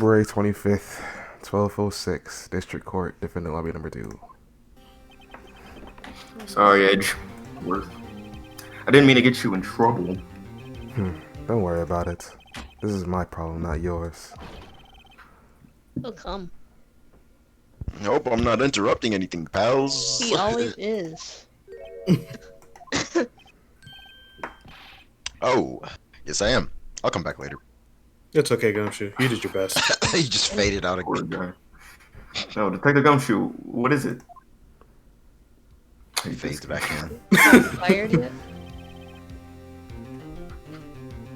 February 25th, 12:06, District Court, Defendant Lobby number 2. Sorry, Edge. I didn't mean to get you in trouble. Don't worry about it. This is my problem, not yours. He'll come. Hope I'm not interrupting anything, pals. He always is. Oh, yes I am. I'll come back later. It's okay, Gumshoe. You did your best. He just faded out Poor again. guy. No, Detective Gumshoe, what is it? He fades back in. Fired yet?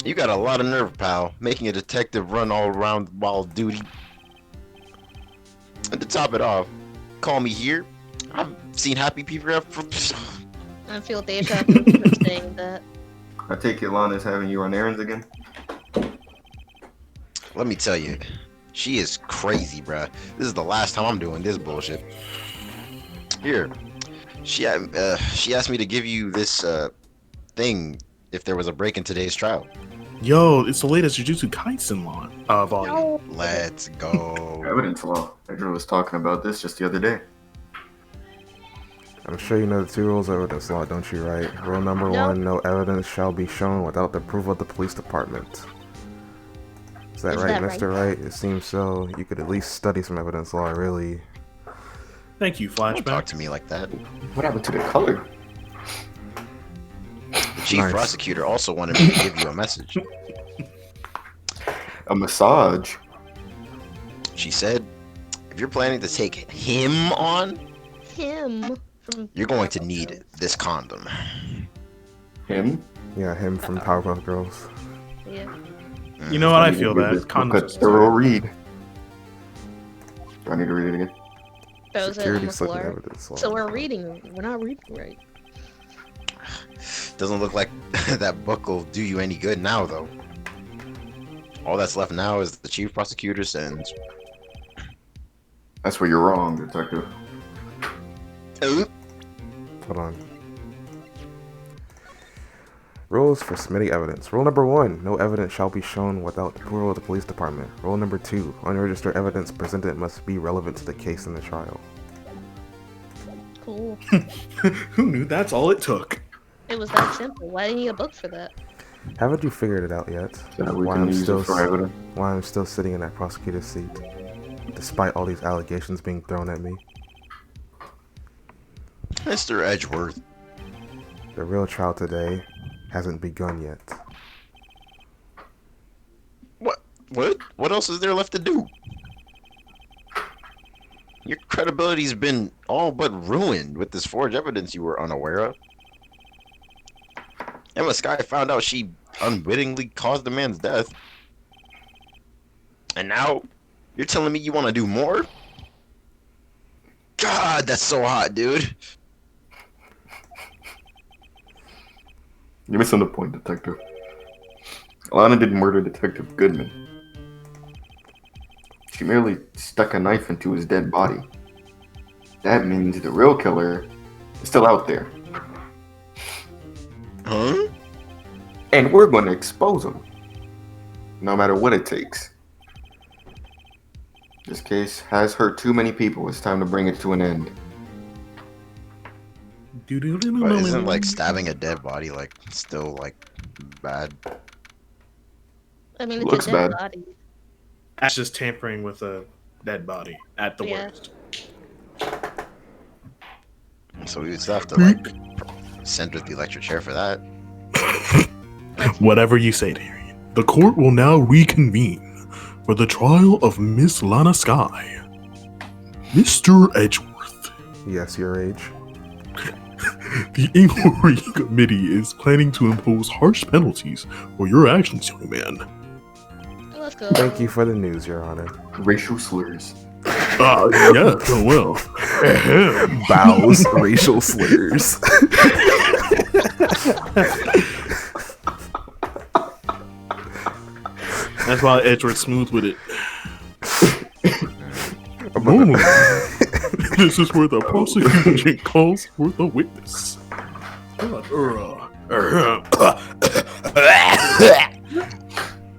You got a lot of nerve, pal. Making a detective run all around while duty. And to top it off, call me here. I've seen happy people I feel deja vu for saying that. I take it Lana's having you run errands again? Let me tell you, she is crazy, bruh. This is the last time I'm doing this bullshit. Here, she asked me to give you this thing if there was a break in today's trial. Yo, it's the latest Jujutsu Kaisen volume. No. Let's go. Evidence law. Edgar was talking about this just the other day. I'm sure you know the 2 rules of evidence law, don't you, right? Rule number No. 1, no evidence shall be shown without the approval of the police department. Is that right, Mr. Wright? It seems so. You could at least study some evidence law, really. Thank you, Don't talk Flashback. to me like that. What happened to the color? The chief Nice. prosecutor also wanted me to give you a message. A massage? She said, if you're planning to take him on, Him. From you're going to need this condom. Him? Yeah, him from Powerpuff Girls. Yeah. You know what? I need to feel give bad. this book a Condoms. thorough read. Do I need to read it again? Throws it on Security the study floor. evidence law. So we're reading. We're not reading right. Doesn't look like that book will do you any good now, though. All that's left now is the chief prosecutor sends. That's where you're wrong, Detective. Oh, Hold on. Rules for submitting evidence. Rule number 1, no evidence shall be shown without the approval of the police department. Rule number 2, unregistered evidence presented must be relevant to the case in the trial. Cool. Who knew that's all it took? It was that simple. Why didn't you get a book for that? Haven't you figured it out yet? So that we Why can I'm use still it for evidence. why I'm still sitting in that prosecutor's seat, despite all these allegations being thrown at me. Mr. Edgeworth. The real trial today hasn't begun yet. What else is there left to do? Your credibility's been all but ruined with this forged evidence you were unaware of. Emma Sky found out she unwittingly caused the man's death. And now, you're telling me you want to do more? God, that's so hot, dude. You're missing the point, Detective. Alana didn't murder Detective Goodman. She merely stuck a knife into his dead body. That means the real killer is still out there. Huh? And we're going to expose him. No matter what it takes. This case has hurt too many people. It's time to bring it to an end. But isn't like stabbing a dead body like still like bad? I mean, it's Looks a dead bad. body. That's just tampering with a dead body at the Yeah. worst. So we would still have to like send with the electric chair for that. Whatever you say, Tyrion. The court will now reconvene for the trial of Miss Lana Sky. Mr. Edgeworth. Yes, your age. The inquiry committee is planning to impose harsh penalties for your actions, young man. Let's go. Thank you for the news, Your Honor. Racial slurs. Yes, well. Bows, racial slurs. That's why Edgeworth's smooth with it. Normally, this is where the prosecution calls for the witness.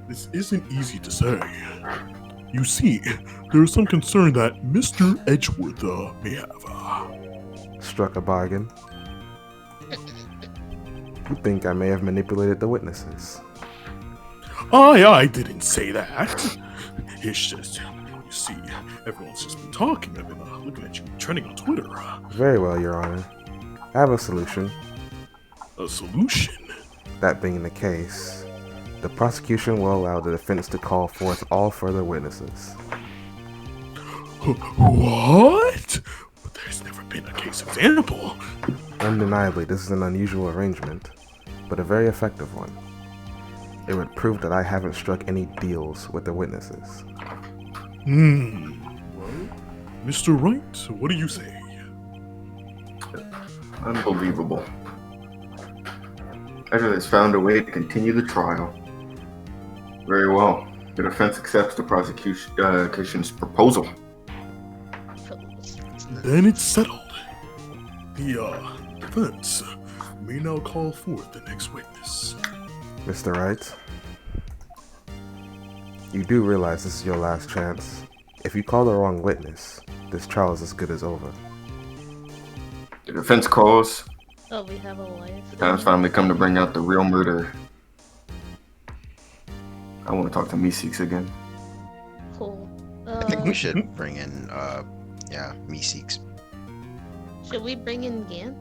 This isn't easy to say. You see, there is some concern that Mr. Edgeworth may have. Struck a bargain. You think I may have manipulated the witnesses? I didn't say that. It's just, you see, everyone's just been talking. I've been looking at you trending on Twitter. Very well, Your Honor. I have a solution. A solution? That being the case, the prosecution will allow the defense to call forth all further witnesses. What? But there's never been a case example. Undeniably, this is an unusual arrangement, but a very effective one. It would prove that I haven't struck any deals with the witnesses. Well, Mr. Wright, what do you say? Unbelievable. Edgeworth has found a way to continue the trial. Very well. The defense accepts the prosecution's proposal. Then it's settled. The defense may now call forth the next witness. Mr. Wright, you do realize this is your last chance. If you call the wrong witness, this trial is as good as over. The defense calls. Oh, we have a wife. The time's finally come to bring out the real murderer. I want to talk to Meeseeks again. Cool. I think we should bring in, Meeseeks. Should we bring in Gant?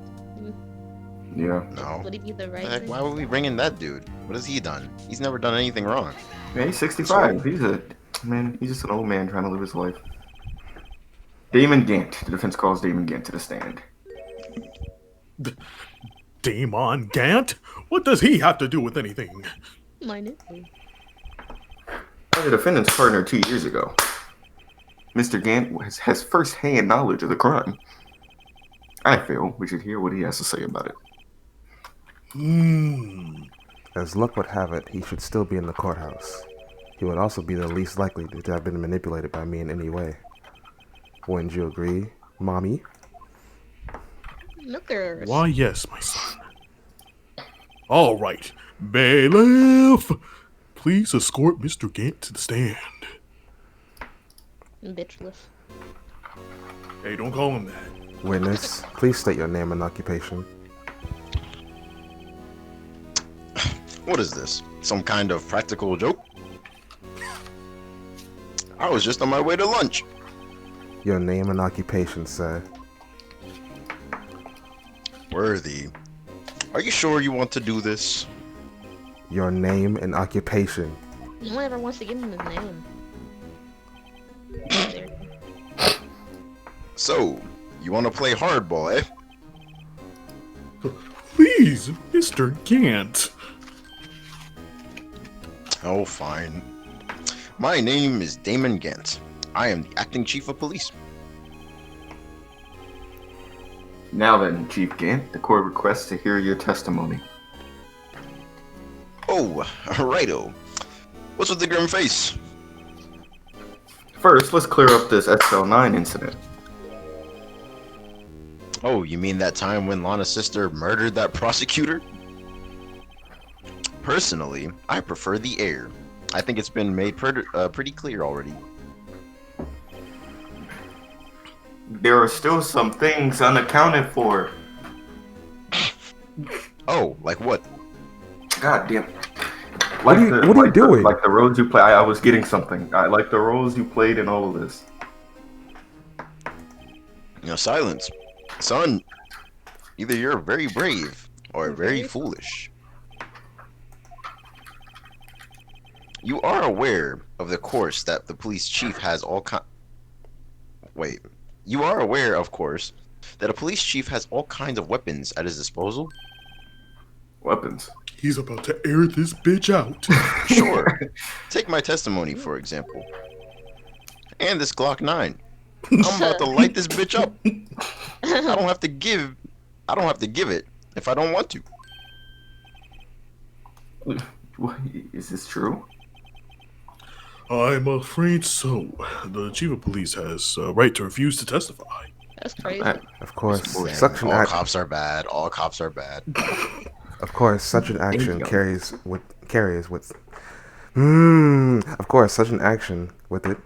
Yeah. No. Would he be the What right? the heck, why would we bring in that dude? What has he done? He's never done anything wrong. Man, he's 65. He's just an old man trying to live his life. Damon Gant. The defense calls Damon Gant to the stand. Damon Gant? What does he have to do with anything? Mine is. The defendant's partner 2 years ago. Mr. Gant has first-hand knowledge of the crime. I feel we should hear what he has to say about it. As luck would have it, he should still be in the courthouse. He would also be the least likely to have been manipulated by me in any way. Wouldn't you agree, Mommy? Milkers. Why, yes, my son. All right, bailiff, please escort Mr. Gant to the stand. Bitchless. Hey, don't call him that. Witness, please state your name and occupation. What is this? Some kind of practical joke? I was just on my way to lunch. Your name and occupation, sir. Worthy. Are you sure you want to do this? Your name and occupation. No one ever wants to give him his name. There. So, you want to play hardball, eh? Please, Mr. Gant. Oh, fine. My name is Damon Gant. I am the acting chief of police. Now then, Chief Gant, the court requests to hear your testimony. Oh, righto. What's with the grim face? First, let's clear up this SL9 incident. Oh, you mean that time when Lana's sister murdered that prosecutor? Personally, I prefer the air. I think it's been made pretty clear already. There are still some things unaccounted for. Oh, like what? God damn it. What are you doing? Like the roles you play. I was getting something. I like the roles you played in all of this. Silence. Son, either you're very brave or very foolish. You are aware of the course that the police chief has You are aware, of course, that a police chief has all kinds of weapons at his disposal? Weapons. He's about to air this bitch out. Sure. Take my testimony, for example. And this Glock 9. I'm about to light this bitch up. I don't have to give it if I don't want to. Is this true? I'm afraid so. The chief of police has a right to refuse to testify. That's crazy. Of course, Man, such an all act. cops are bad. All cops are bad. Of course, such an action Damn. carries with. Of course, such an action with it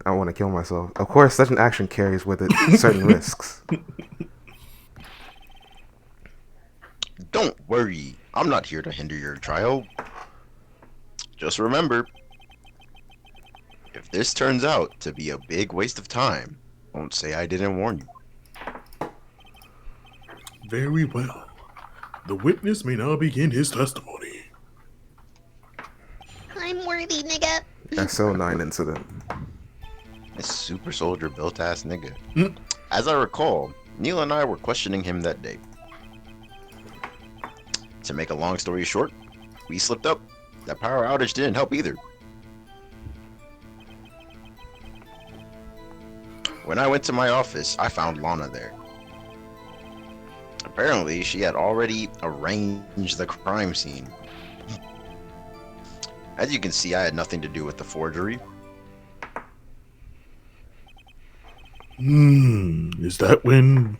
I want to kill myself. Of course, such an action carries with it certain risks. Don't worry, I'm not here to hinder your trial. Just remember, if this turns out to be a big waste of time, don't say I didn't warn you. Very well. The witness may now begin his testimony. I'm worthy, nigga. SO9 incident. This super soldier built ass nigga. Mm. As I recall, Neil and I were questioning him that day. To make a long story short, we slipped up. That power outage didn't help either. When I went to my office, I found Lana there. Apparently, she had already arranged the crime scene. As you can see, I had nothing to do with the forgery. Is that when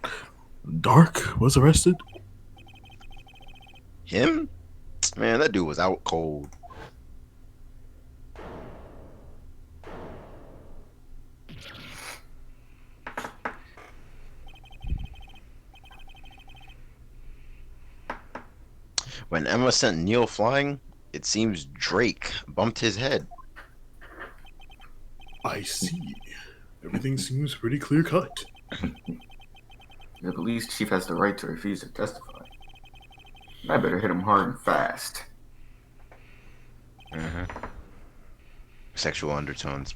Dark was arrested? Him? Man, that dude was out cold. When Emma sent Neil flying, it seems Drake bumped his head. I see. Everything seems pretty clear cut. The police chief has the right to refuse to testify. I better hit him hard and fast. Sexual undertones.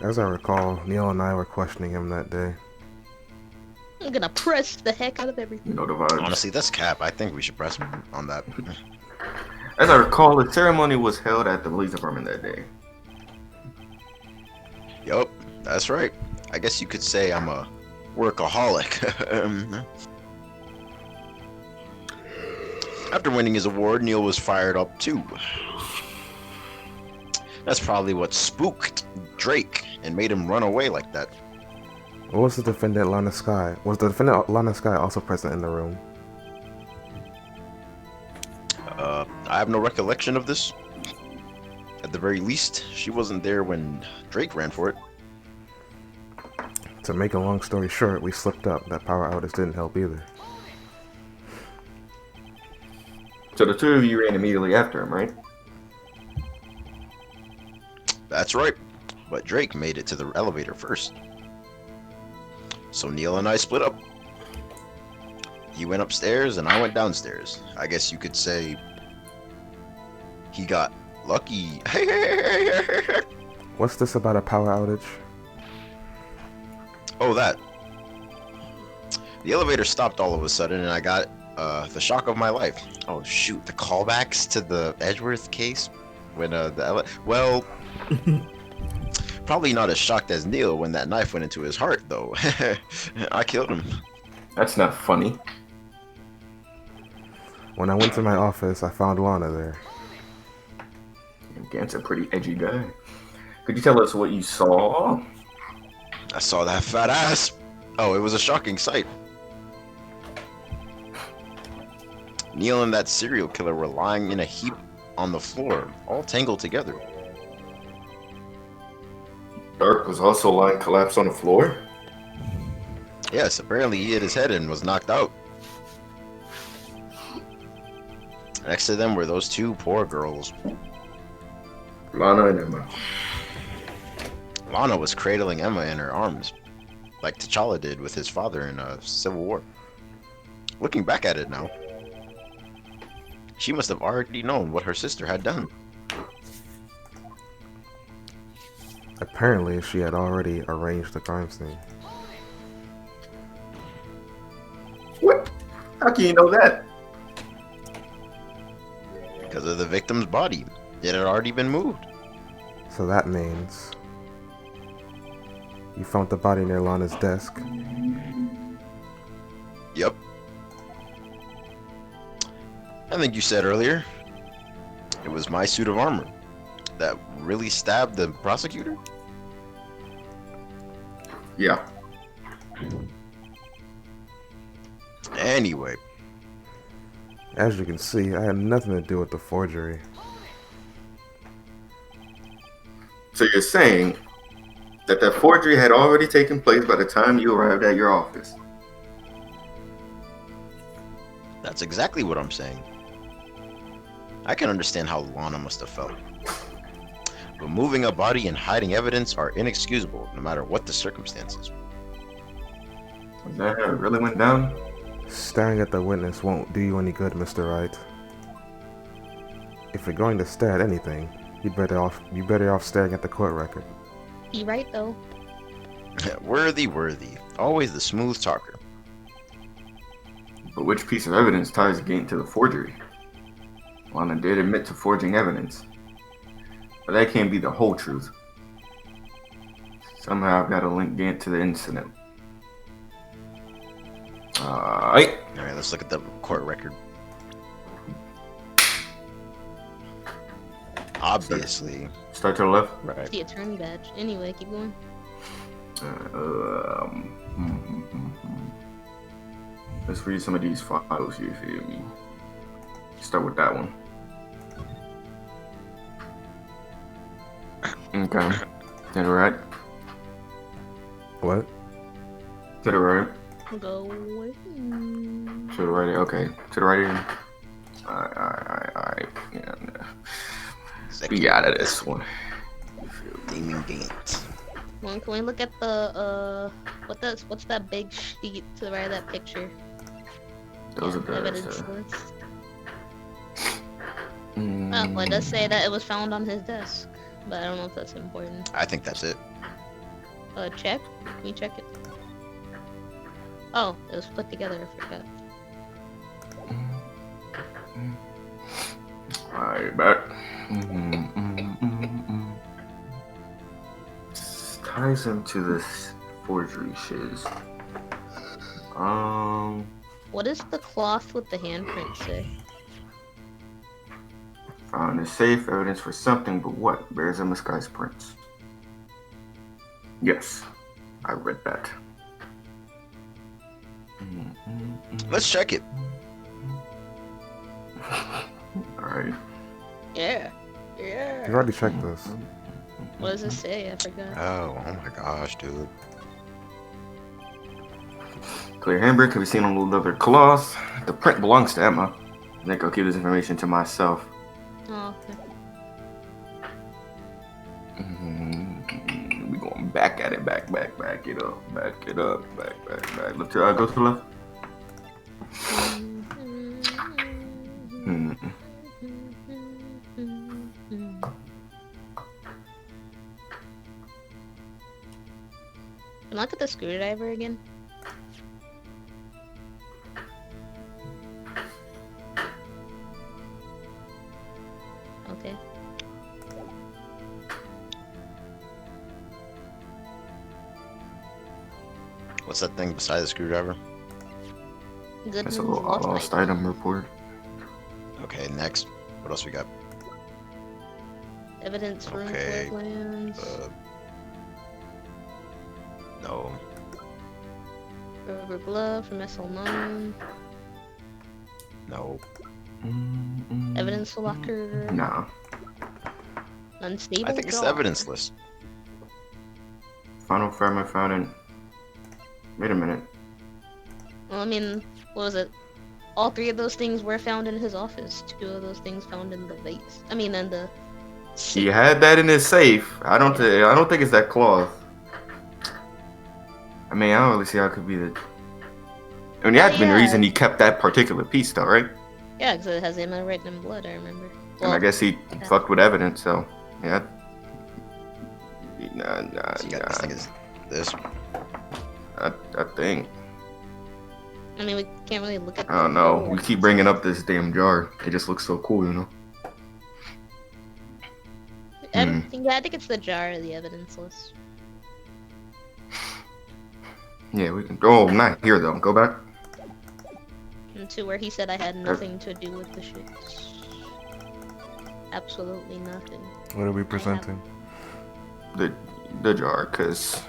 As I recall, Neil and I were questioning him that day. I'm gonna press the heck out of everything. You know the vibes. Honestly, that's cap. I think we should press him on that. As I recall, the ceremony was held at the police department that day. Yup, that's right. I guess you could say I'm a workaholic. After winning his award, Neil was fired up too. That's probably what spooked Drake and made him run away like that. What was the defendant Lana Sky? Was the defendant Lana Sky also present in the room? I have no recollection of this. At the very least, she wasn't there when Drake ran for it. To make a long story short, we slipped up. That power outage didn't help either. So the two of you ran immediately after him, right? That's right. But Drake made it to the elevator first. So Neil and I split up. He went upstairs and I went downstairs. I guess you could say he got lucky. What's this about a power outage? Oh, that. The elevator stopped all of a sudden and I got the shock of my life. Oh shoot, the callbacks to the Edgeworth case when well, probably not as shocked as Neil when that knife went into his heart though. I killed him. That's not funny. When I went to my office, I found Lana there. Gant's a pretty edgy guy. Could you tell us what you saw? I saw that fat ass. Oh, it was a shocking sight. Neil and that serial killer were lying in a heap on the floor, all tangled together. Dark was also lying collapsed on the floor? Yes, apparently he hit his head and was knocked out. Next to them were those two poor girls. Lana and Emma. Lana was cradling Emma in her arms, like T'Challa did with his father in Civil War. Looking back at it now, she must have already known what her sister had done. Apparently, she had already arranged the crime scene. What? How can you know that? Because of the victim's body. It had already been moved. So that means you found the body near Lana's desk. Yep. I think you said earlier, it was my suit of armor that really stabbed the prosecutor? Yeah. Anyway, As you can see, I had nothing to do with the forgery. So you're saying that that forgery had already taken place by the time you arrived at your office? That's exactly what I'm saying. I can understand how Lana must have felt. Removing a body and hiding evidence are inexcusable, no matter what the circumstances. Was that how it really went down? Staring at the witness won't do you any good, Mr. Wright. If you're going to stare at anything, you'd better off staring at the court record. He right though. Worthy. Always the smooth talker. But which piece of evidence ties Gant to the forgery? Lana did admit to forging evidence. But that can't be the whole truth. Somehow I've got to link Gant to the incident. Alright. Alright, let's look at the court record. Obviously. Start to the left. Right. The attorney badge. Anyway, keep going. Let's read some of these files here, if you hear me. Start with that one. Okay. Did it right? What? Did it right? Go away. To the right. Okay. To the right here. Alright. Yeah. We out of this one. Demon Gant. Well, can we look at the what's that big sheet to the right of that picture? Those are The the evidence list. Well, it does say that it was found on his desk, but I don't know if that's important. I think that's it. Check? Can we check it? Oh, it was put together, I forgot. Alright, back. Ties into this forgery shiz. What does the cloth with the handprint say? Found in a safe, evidence for something, but what? Bears in the sky's prints. Yes, I read that. Let's check it. Alright. Yeah. You already checked this. What does it say? I forgot. Oh my gosh, dude. Clear handprint can be seen on the leather cloth. The print belongs to Emma. I think I'll keep this information to myself. Oh, okay. We going back at it, back it up, back. Look to go to the left. Can I look at the screwdriver again? Okay. What's that thing beside the screwdriver? Good That's a news, little lost item report. Okay, next. What else we got? Evidence room Okay, floor plans. No. Rubber glove from SL9. No. Evidence locker. Nah. Unstable. I think it's the jaw. evidence list. Final fragment found in. Wait a minute. Well, I mean, what was it? All three of those things were found in his office. Two of those things found in the vase. I mean, in the. He had that in his safe. I don't think it's that cloth. I mean, I don't really see how it could be the. I mean, there had to be a reason he kept that particular piece, though, right? Yeah, because it has Emma written in blood. I remember. And I guess he fucked with evidence, so yeah. So you got this thing is this. I think. I mean, we can't really look at. I don't know. We keep bringing up this damn jar. It just looks so cool, you know. I think it's the jar of the evidence list. Yeah, we can. Oh, not here though. Go back. And to where he said I had nothing to do with the shits. Absolutely nothing. What are we presenting? The jar, cause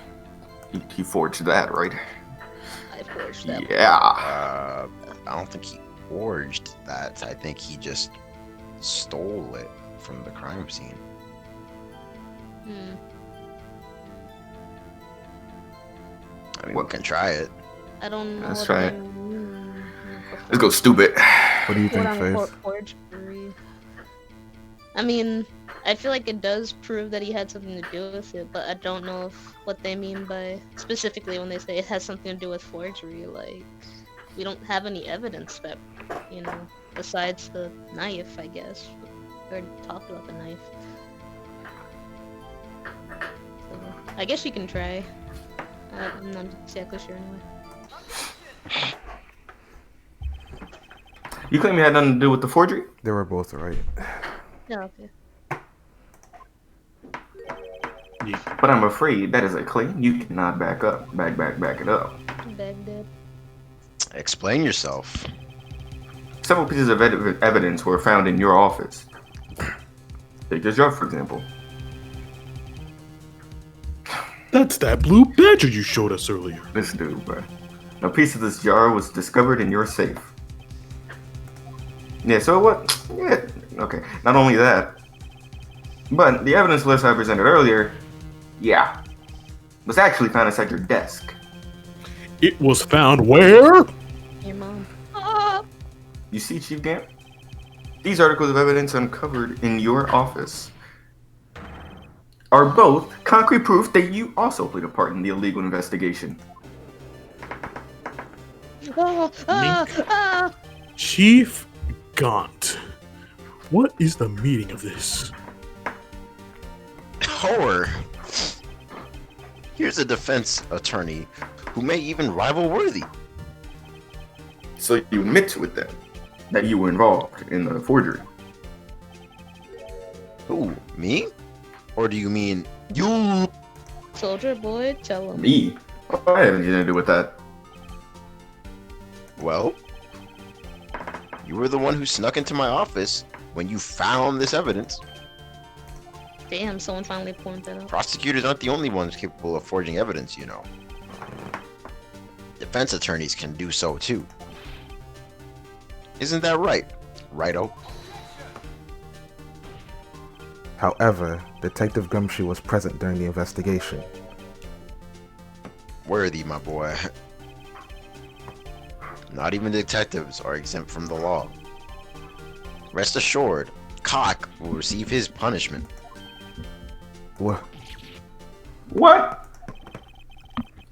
he forged that, right? I forged that. Yeah. I don't think he forged that. I think he just stole it from the crime scene. Hmm. I mean, we can try it. I don't know Let's what try they it. mean. Let's go stupid. What do you think, Quote unquote Faith? forgery. I mean, I feel like it does prove that he had something to do with it, but I don't know what they mean by specifically when they say it has something to do with forgery. Like, we don't have any evidence that, besides the knife, I guess. We already talked about the knife. So, I guess you can try. I'm not exactly sure anyway. You claim you had nothing to do with the forgery? They were both right. Yeah, okay. But I'm afraid that is a claim you cannot back up. Back it up. Baghdad. Explain yourself. Several pieces of evidence were found in your office. Take this jar, for example. That's that blue badger you showed us earlier. This dude, bro. A piece of this jar was discovered in your safe. Yeah, so what? Yeah, okay. Not only that, but the evidence list I presented earlier, was actually found inside your desk. It was found where? Your mom. Ah! You see, Chief Gant? These articles of evidence uncovered in your office are both concrete proof that you also played a part in the illegal investigation. Chief Gaunt. What is the meaning of this? Horror. Here's a defense attorney who may even rival Worthy. So you admit to it then, that you were involved in the forgery. Who, me? Or do you mean you? Soldier boy, tell him. Me? I have anything to do with that. Well, you were the one who snuck into my office when you found this evidence. Damn, someone finally pointed that out. Prosecutors aren't the only ones capable of forging evidence, you know. Defense attorneys can do so too. Isn't that right, Righto? However, Detective Gumshoe was present during the investigation. Worthy, my boy. Not even detectives are exempt from the law. Rest assured, Cock will receive his punishment. What? What?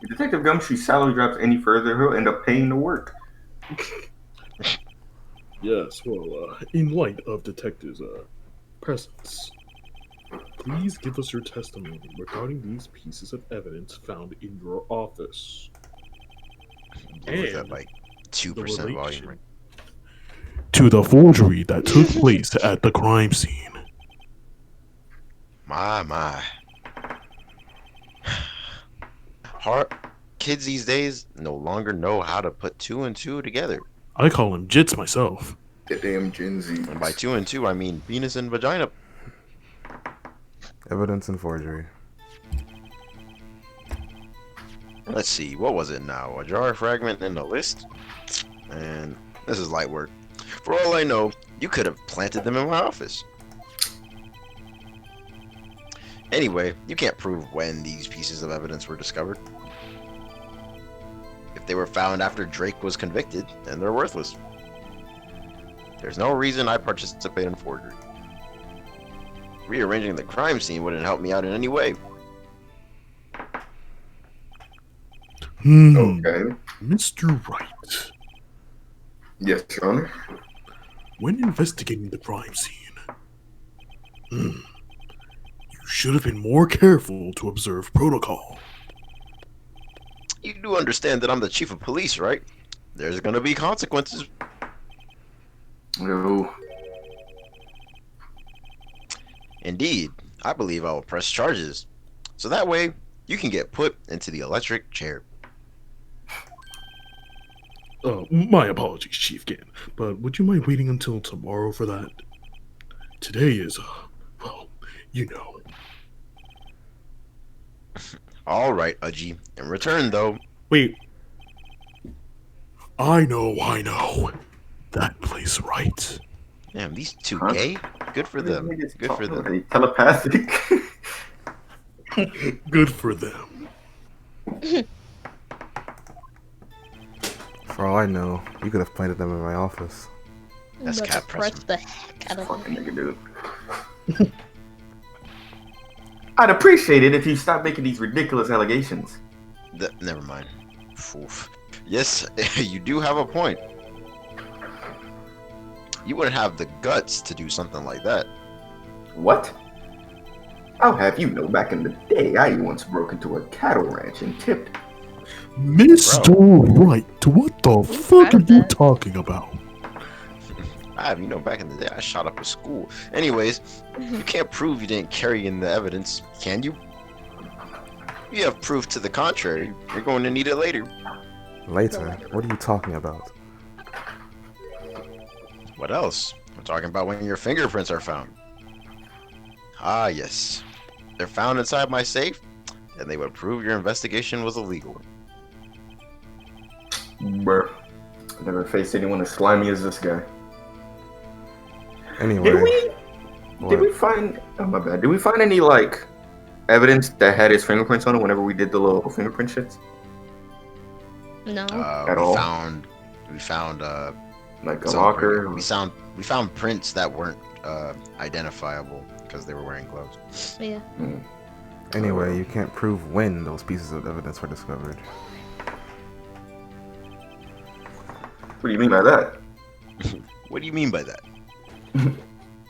If Detective Gumshoe's salary drops any further, he'll end up paying to work. Yes, well, in light of Detective's presence, please give us your testimony regarding these pieces of evidence found in your office. What was that, And like the 2% volume relation rate? to the forgery that took place at the crime scene. My. Kids these days no longer know how to put 2 and 2 together. I call him Jits myself. The damn Gen Z. And by 2 and 2, I mean penis and vagina. Evidence and forgery. Let's see, what was it now? A jar fragment in the list? And this is light work. For all I know, you could have planted them in my office. Anyway, you can't prove when these pieces of evidence were discovered. If they were found after Drake was convicted, then they're worthless. There's no reason I participate in forgery. Rearranging the crime scene wouldn't help me out in any way. Okay. Mr. Wright, Yes, Your Honor. when investigating the crime scene, you should have been more careful to observe protocol. You do understand that I'm the chief of police, right? There's gonna be consequences. No. Indeed, I believe I will press charges. So that way, you can get put into the electric chair. My apologies, Chief Gan, but would you mind waiting until tomorrow for that? Today is, well, you know. Alright, Udgy. In return, though, Wait. I know. That place, right? damn, these two Huh? gay? Good for them. Good for them. Telepathic. Good for them. For all I know, you could have planted them in my office. I'm That's about to cat press pressing. the heck out of Fucking him. nigga, dude. I'd appreciate it if you stopped making these ridiculous allegations. Never mind. Oof. Yes, you do have a point. You wouldn't have the guts to do something like that. What? I'll have you know, back in the day, I once broke into a cattle ranch and tipped. Mr. Wright, what the fuck are you talking about? Back in the day, I shot up a school. Anyways, you can't prove you didn't carry in the evidence, can you? You have proof to the contrary. You're going to need it later. Later? What are you talking about? What else? We're talking about when your fingerprints are found. Ah, yes. They're found inside my safe, and they would prove your investigation was illegal. Bruh. I never faced anyone as slimy as this guy. Anyway, Did we find? Oh my bad. Did we find any like evidence that had his fingerprints on it whenever we did the little fingerprint shits? No. At all? We found Like a some locker? We found prints that weren't identifiable because they were wearing gloves. Yeah. Anyway, you can't prove when those pieces of evidence were discovered. What do you mean by that? What do you mean by that?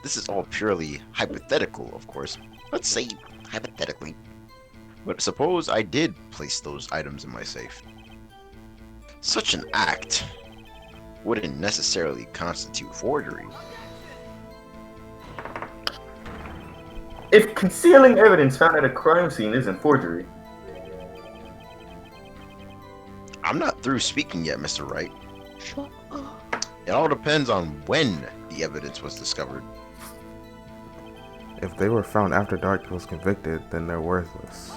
This is all purely hypothetical, of course. Let's say hypothetically. But suppose I did place those items in my safe. Such an act wouldn't necessarily constitute forgery. If concealing evidence found at a crime scene isn't forgery, I'm not through speaking yet, Mr. Wright. Shut up. It all depends on when the evidence was discovered. If they were found after Dark was convicted, then they're worthless.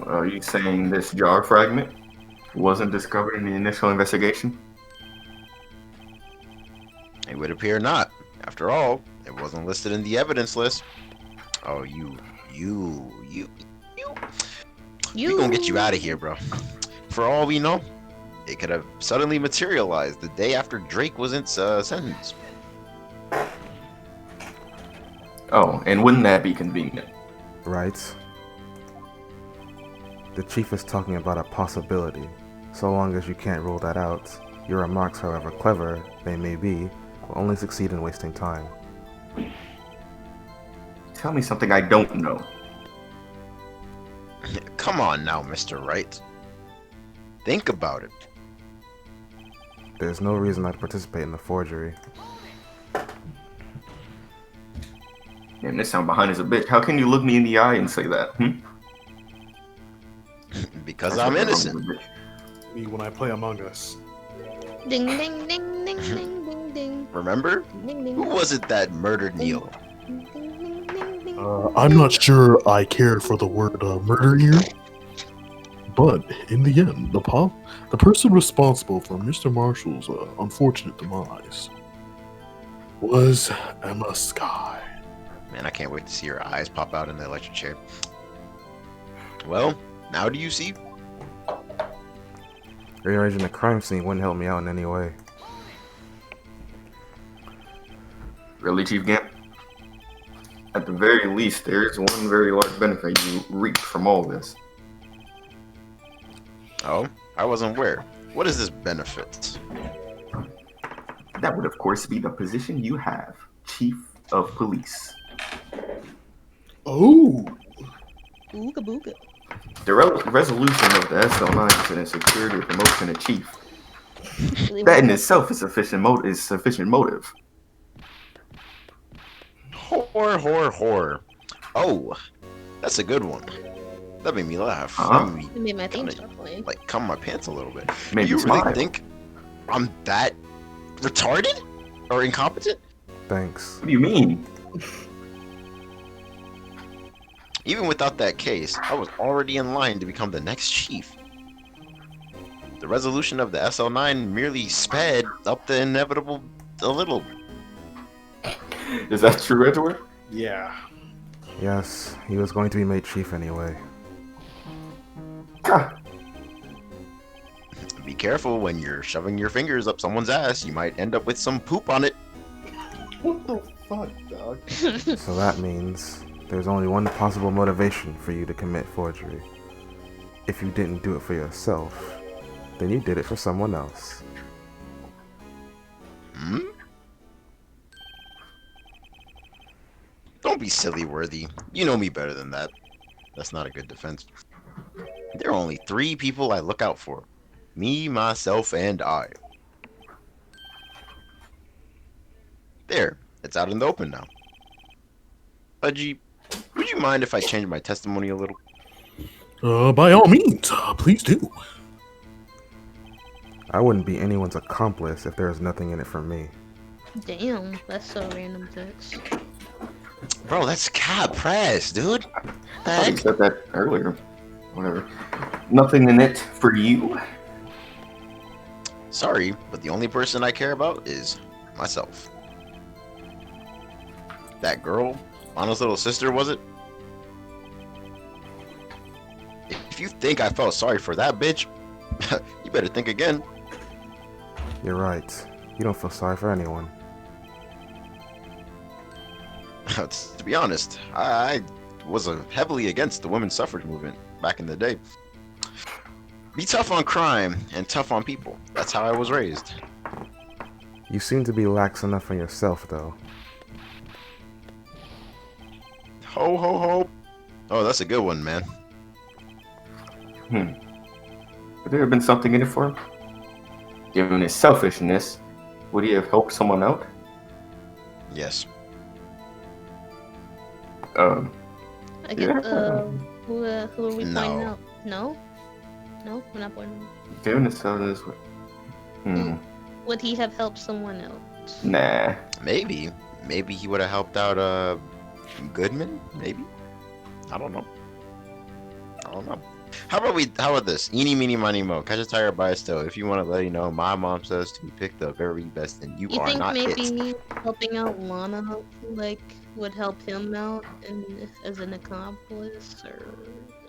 are you saying this jar fragment wasn't discovered in the initial investigation? It would appear not. After all, it wasn't listed in the evidence list. Oh, you. We gonna get you out of here, bro. For all we know, it could have suddenly materialized the day after Drake was sentenced. Oh, and wouldn't that be convenient? Right? The chief is talking about a possibility. So long as you can't rule that out, your remarks, however clever they may be, will only succeed in wasting time. Tell me something I don't know. Come on now, Mr. Wright. Think about it. There's no reason I'd participate in the forgery. Damn, this sound behind as a bitch. How can you look me in the eye and say that? Because I'm innocent. Me when I play Among Us. Ding ding ding ding ding ding ding. Remember? Ding ding. Who was it that murdered Neil? Ding, ding, ding, ding, ding. I'm not sure I cared for the word murder here, but in the end, the person responsible for Mr. Marshall's unfortunate demise was Emma Sky. Man, I can't wait to see your eyes pop out in the electric chair. Well, now do you see? Rearranging the crime scene wouldn't help me out in any way. Really, Chief Gamp? At the very least, there is one very large benefit you reap from all this. Oh, I wasn't aware. What is this benefit? That would, of course, be the position you have, Chief of Police. Oh, Ooga booga. The resolution of the SL9 incident secured your promotion to Chief. Really That in well. itself is sufficient motive. Whore. Oh, that's a good one. That made me laugh. Uh-huh. That made It me made my theme kinda, stop playing. like cum my pants a little bit. Made Do you me really smile. think I'm that retarded or incompetent? Thanks. What do you mean? Even without that case, I was already in line to become the next chief. The resolution of the SL9 merely sped up the inevitable a little. Is that true, Edward? Yeah. Yes, he was going to be made chief anyway. God. Be careful when you're shoving your fingers up someone's ass. You might end up with some poop on it. What the fuck, dog? So that means there's only one possible motivation for you to commit forgery. If you didn't do it for yourself, then you did it for someone else. Hmm? Don't be silly, Worthy. You know me better than that. That's not a good defense. There are only 3 people I look out for. Me, myself, and I. There. It's out in the open now. Pudgy, would you mind if I change my testimony a little? By all means, please do. I wouldn't be anyone's accomplice if there was nothing in it for me. Damn, that's so random text. Bro, that's cap press, dude. I thought you said that earlier. Whatever. Nothing in it for you. Sorry, but the only person I care about is myself. That girl, Lana's little sister, was it? If you think I felt sorry for that bitch, you better think again. You're right. You don't feel sorry for anyone. To be honest, I was heavily against the women's suffrage movement back in the day. Be tough on crime and tough on people. That's how I was raised. You seem to be lax enough on yourself, though. Ho ho ho. Oh, that's a good one, man. Would there have been something in it for him? Given his selfishness, would he have helped someone out? Yes. I get, Yeah. who are we No. pointing out? No? No, we're not pointing out. Given his selfishness, Would he have helped someone else? nah. Maybe. Maybe he would have helped out Goodman? Maybe? I don't know. How about this? Eeny, meeny, miny, mo. Catch a tire by its toe. If you want to let you know, my mom says to pick the very best, and you You are think not maybe it. helping out Lana, like, would help him out as an accomplice, or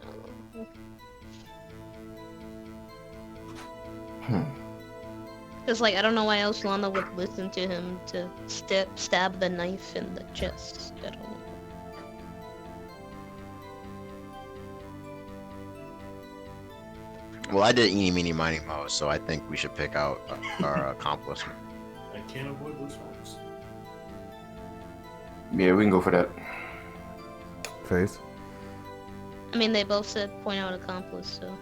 I don't know. Cause like I don't know why else Lana would listen to him to stab the knife in the chest. I don't know. Well, I did eeny, meeny, miny, mo, so I think we should pick out our accomplice. I can't avoid those facts. Yeah, we can go for that. Face? I mean, they both said point out accomplice, so.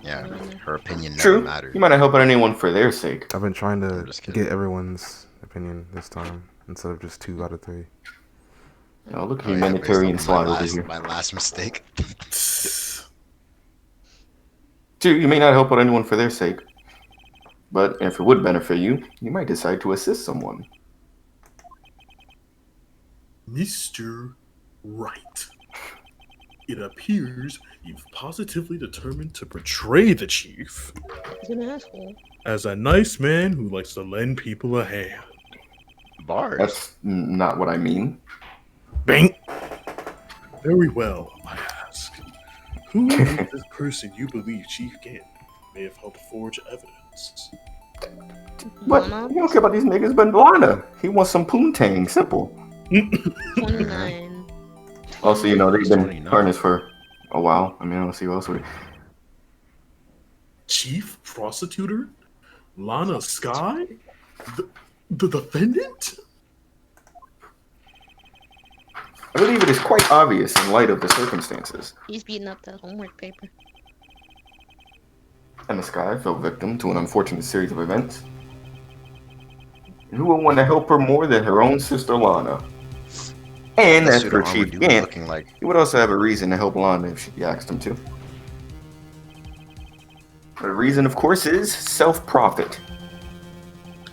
Yeah, her opinion never True. mattered. You might not help out anyone for their sake. I've been trying I'm to just kidding. get everyone's opinion this time, instead of just 2 out of 3. Oh, look at Oh, me, yeah, humanitarian based on slide over here. my last mistake. True, you may not help out anyone for their sake. But if it would benefit you, you might decide to assist someone. Mr. Wright, it appears you've positively determined to portray the chief He's an asshole. as a nice man who likes to lend people a hand. Bars. That's not what I mean. Bang! Very well, I ask. Who is this person you believe Chief Gant may have helped forge evidence? But Lana, you don't care about these niggas, but Lana. He wants some poontang. Simple. 29. Also, you know, they've been 29. partners for a while. I mean, I don't see who else would. Chief Prosecutor? Lana Sky? The defendant? I believe it is quite obvious in light of the circumstances. He's beating up that homework paper. And the Sky fell victim to an unfortunate series of events. And who would want to help her more than her own sister Lana? And That as suit for of armor Chief dude Gant, looking like he would also have a reason to help Lana if she asked him to. The reason, of course, is self-profit.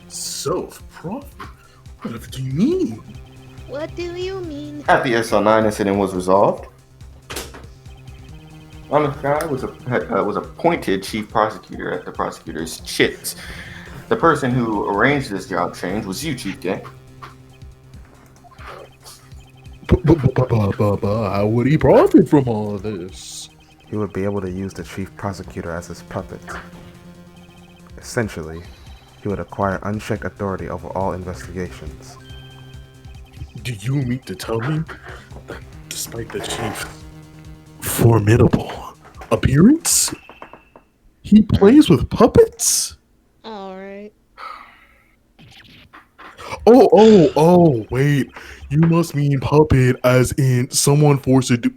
Self-profit? What do you mean? What do you mean? After the SL9 incident was resolved, Lana Sky was appointed chief prosecutor at the prosecutor's chits. The person who arranged this job change was you, Chief Gant. How would he profit from all of this? He would be able to use the chief prosecutor as his puppet. Essentially, he would acquire unchecked authority over all investigations. Do you mean to tell me that despite the chief's formidable appearance, he plays with puppets? Alright. Oh, wait. You must mean puppet as in someone forced to do.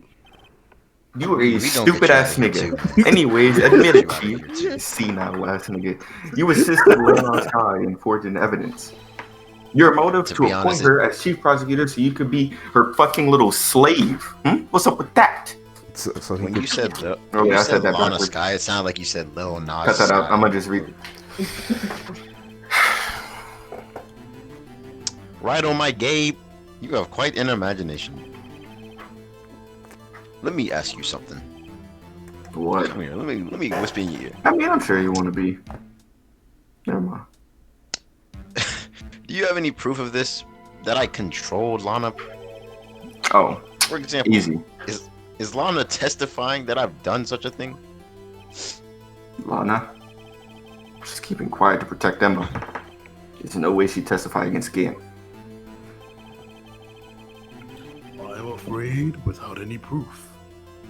You are a We don't stupid get you ass out of nigga. here, too. Anyways, admit it, Get you out of Chief. here, too. Senile ass nigga. You assisted Leon's side in forging evidence. Your motive To to be appoint honest, her as chief prosecutor so you could be her fucking little slave. What's up with that? So he When could, you said Oh, yeah, I said that Lana backwards. Sky, it sounded like you said Lil Nas Cut that out. Sky. I'm gonna just read it. Right on my Gabe. You have quite an imagination. Let me ask you something. What? Come here. Let me whisper in your ear. I mean, I'm sure you want to be. Never mind. Do you have any proof of this? That I controlled Lana? Oh, For example, easy. is Lana testifying that I've done such a thing? Lana. She's keeping quiet to protect Emma. There's no way she'd testify against Gant. I'm afraid without any proof.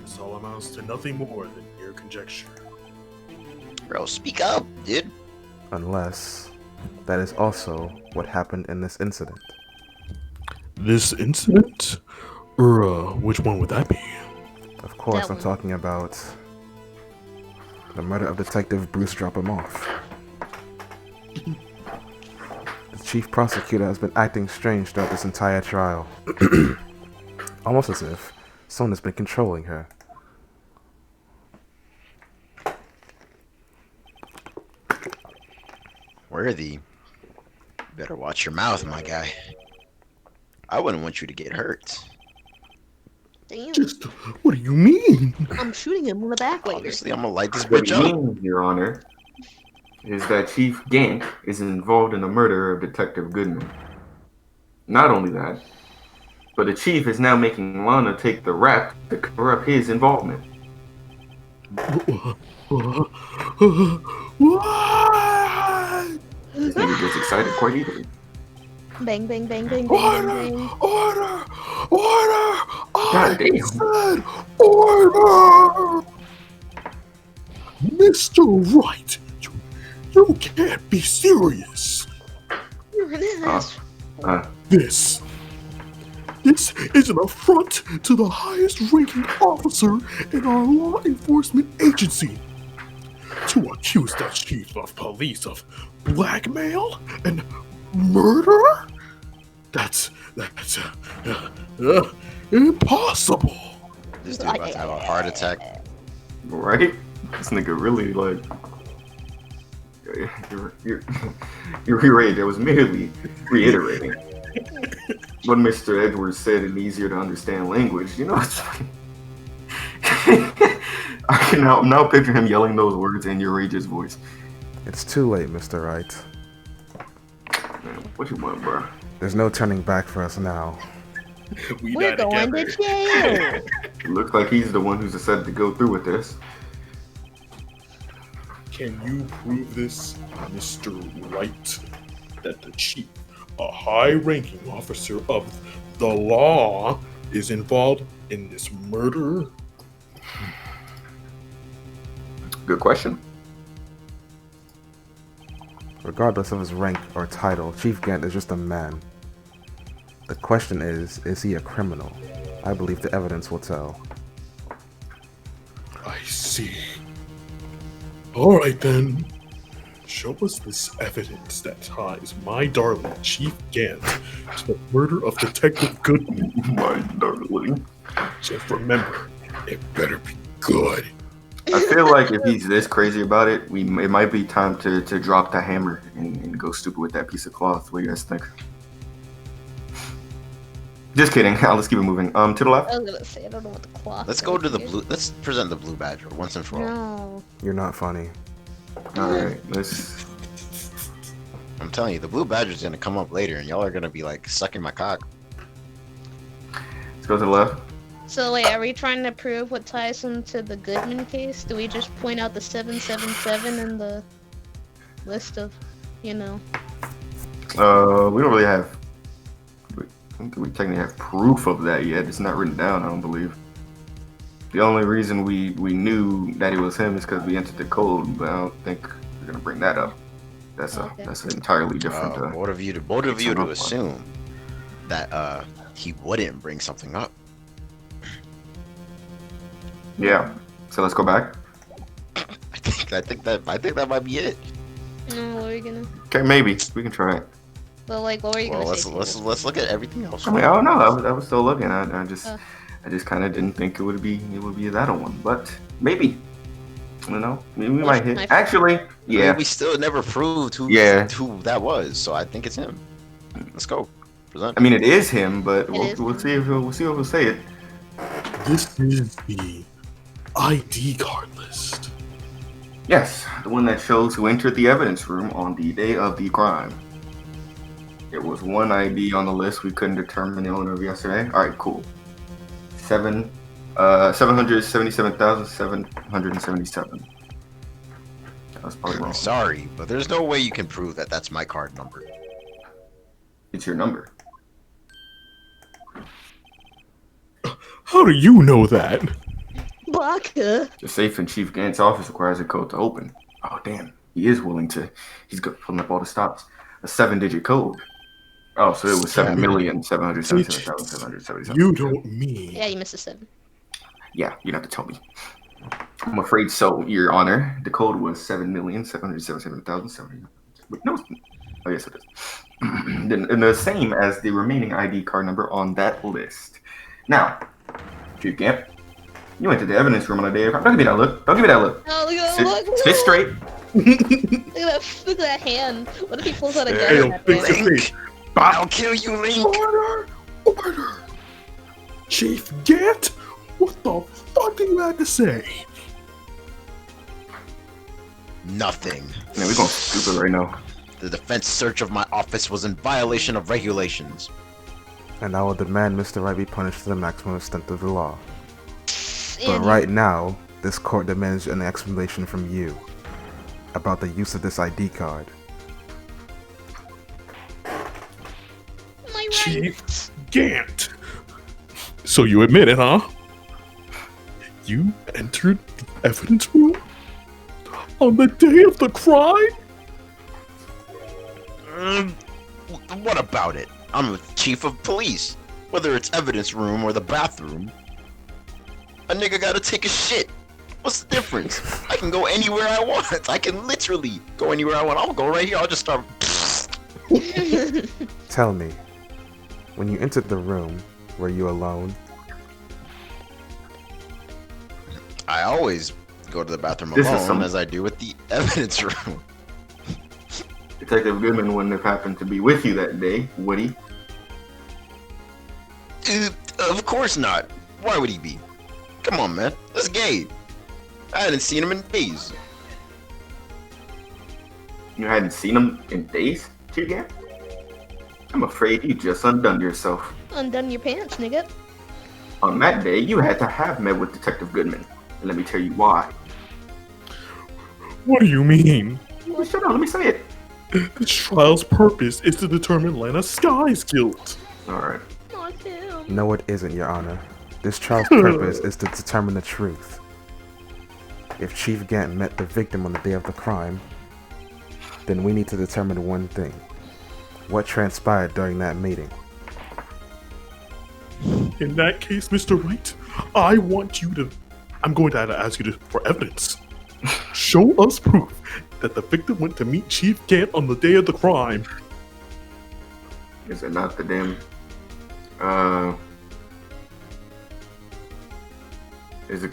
This all amounts to nothing more than mere conjecture. Bro, speak up, dude. unless that is also what happened in this incident. This incident? Or, which one would that be? Of course, That I'm one. talking about the murder of Detective Bruce Drop-Him-Off. The chief prosecutor has been acting strange throughout this entire trial. Almost as if someone has been controlling her. Worthy. Better watch your mouth, my guy. I wouldn't want you to get hurt. Damn. Just, what do you mean? I'm shooting him in the back later. Obviously, I'm gonna light this What bitch you up. mean, Your Honor, is that Chief Gant is involved in the murder of Detective Goodman. Not only that, but the Chief is now making Lana take the rap to cover up his involvement. What? This nigga gets excited quite easily. Bang, bang, bang, bang, bang, bang, bang. Order! Order! God damn. said order! Mr. Wright, you can't be serious. You're an ass. This is an affront to the highest ranking officer in our law enforcement agency. To accuse the chief of police of blackmail and murder? That's impossible. This dude about to have a heart attack. Right? This nigga really like. You're right. I was merely reiterating what Mr. Edwards said in easier to understand language. You know, it's like, I'm now picturing him yelling those words in your Rage's voice. It's too late, Mr. Wright. Man, what you want, bro? There's no turning back for us now. We're going to jail. It looks like he's the one who's decided to go through with this. Can you prove this, Mr. Wright, that the chief, a high-ranking officer of the law, is involved in this murder? Good question. Regardless of his rank or title, Chief Gant is just a man. The question is he a criminal? I believe the evidence will tell. I see. All right then. Show us this evidence that ties my darling Chief Gant to the murder of Detective Goodman. My darling. Just remember, it better be good. I feel like if he's this crazy about it, it might be time to drop the hammer and go stupid with that piece of cloth. What do you guys think? Just kidding. Let's keep it moving. To the left. I was gonna say, I don't know what the cloth Let's go to the is. blue. Let's present the blue badger once and for all. No. You're not funny. All right. Let's. I'm telling you, the blue badger's gonna come up later, and y'all are gonna be like sucking my cock. It's go to the left. So wait, are we trying to prove what ties him to the Goodman case? Do we just point out the 777 in the list of, you know? We don't really have. I don't think we technically have proof of that yet. It's not written down, I don't believe. The only reason we knew that it was him is because we entered the code, but I don't think we're gonna bring that up. That's Okay. that's an entirely different. Both of you to assume that he wouldn't bring something up. Yeah. So let's go back. I think that might be it. No, what are we gonna? Okay, maybe we can try it. But like, what were you Well, gonna say? let's look at everything else. I mean, I don't know. I was still looking. I just Oh. kind of didn't think it would be that one, but maybe. You know, maybe we might hit. my- Actually, I yeah. mean, we still never proved who that was, so I think it's him. Let's go. Present. I mean, it is him, but It we'll is see if he'll say it. This is the ID card list. Yes, the one that shows who entered the evidence room on the day of the crime. There was one ID on the list we couldn't determine the owner of yesterday. All right, cool. 777,777. That was probably wrong. Sorry, but there's no way you can prove that that's my card number. It's your number. How do you know that? Baka. The safe in Chief Gant's office requires a code to open. Oh, damn. He is willing to. He's pulling up all the stops. A 7-digit code. Oh, so it was 7,777,777. You don't mean. Yeah, you missed a 7. Yeah, you don't have to tell me. I'm afraid so, Your Honor. The code was 7,777,700. No, oh yes, it is. And the same as the remaining ID card number on that list. Now, Chief Gant, you went to the evidence room on the day of. Don't give me that look. Don't give me that look. Oh, look at Sit, that! Look, sit straight. look at that hand. What if he pulls out a gun? Hey, in that fix hand? your face. I'll kill you, Link. Order! Chief Gant? What the fuck do you have to say? Nothing. Man, we're going stupid right now. The defense search of my office was in violation of regulations. And I will demand Mr. Wright be punished to the maximum extent of the law. But And right now, this court demands an explanation from you about the use of this ID card. Am I right? Chief Gant. So you admit it, huh? You entered the evidence room on the day of the crime? What about it? I'm the chief of police. Whether it's evidence room or the bathroom, a nigga gotta take a shit. What's the difference? I can go anywhere I want. I can literally go anywhere I want. I'll go right here. I'll just start. Tell me, when you entered the room, were you alone? I always go to the bathroom This is alone, some- as I do with the evidence room. Detective Goodman wouldn't have happened to be with you that day, would he? Of course not. Why would he be? Come on, man. That's gay. I hadn't seen him in days. You hadn't seen him in days, Chief Gant? I'm afraid you just undone yourself. Undone your pants, nigga. On that day, you had to have met with Detective Goodman. And let me tell you why. What do you mean? Well, shut up, let me say it. This trial's purpose is to determine Lana Sky's guilt. Alright. Not him. No, it isn't, Your Honor. This trial's purpose is to determine the truth. If Chief Gant met the victim on the day of the crime, then we need to determine one thing. What transpired during that meeting? In that case, Mr. Wright, I'm going to ask you for evidence. Show us proof that the victim went to meet Chief Gant on the day of the crime. Is it not the damn... Is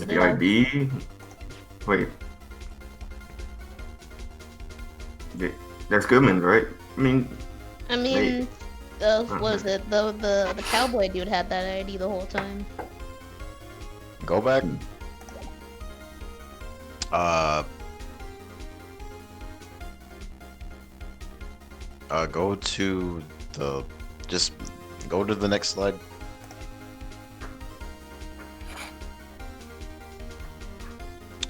it the ID? Wait. That's Goodman's, right? I mean, what was it? The cowboy dude had that ID the whole time. Go back. Go to the Just go to the next slide.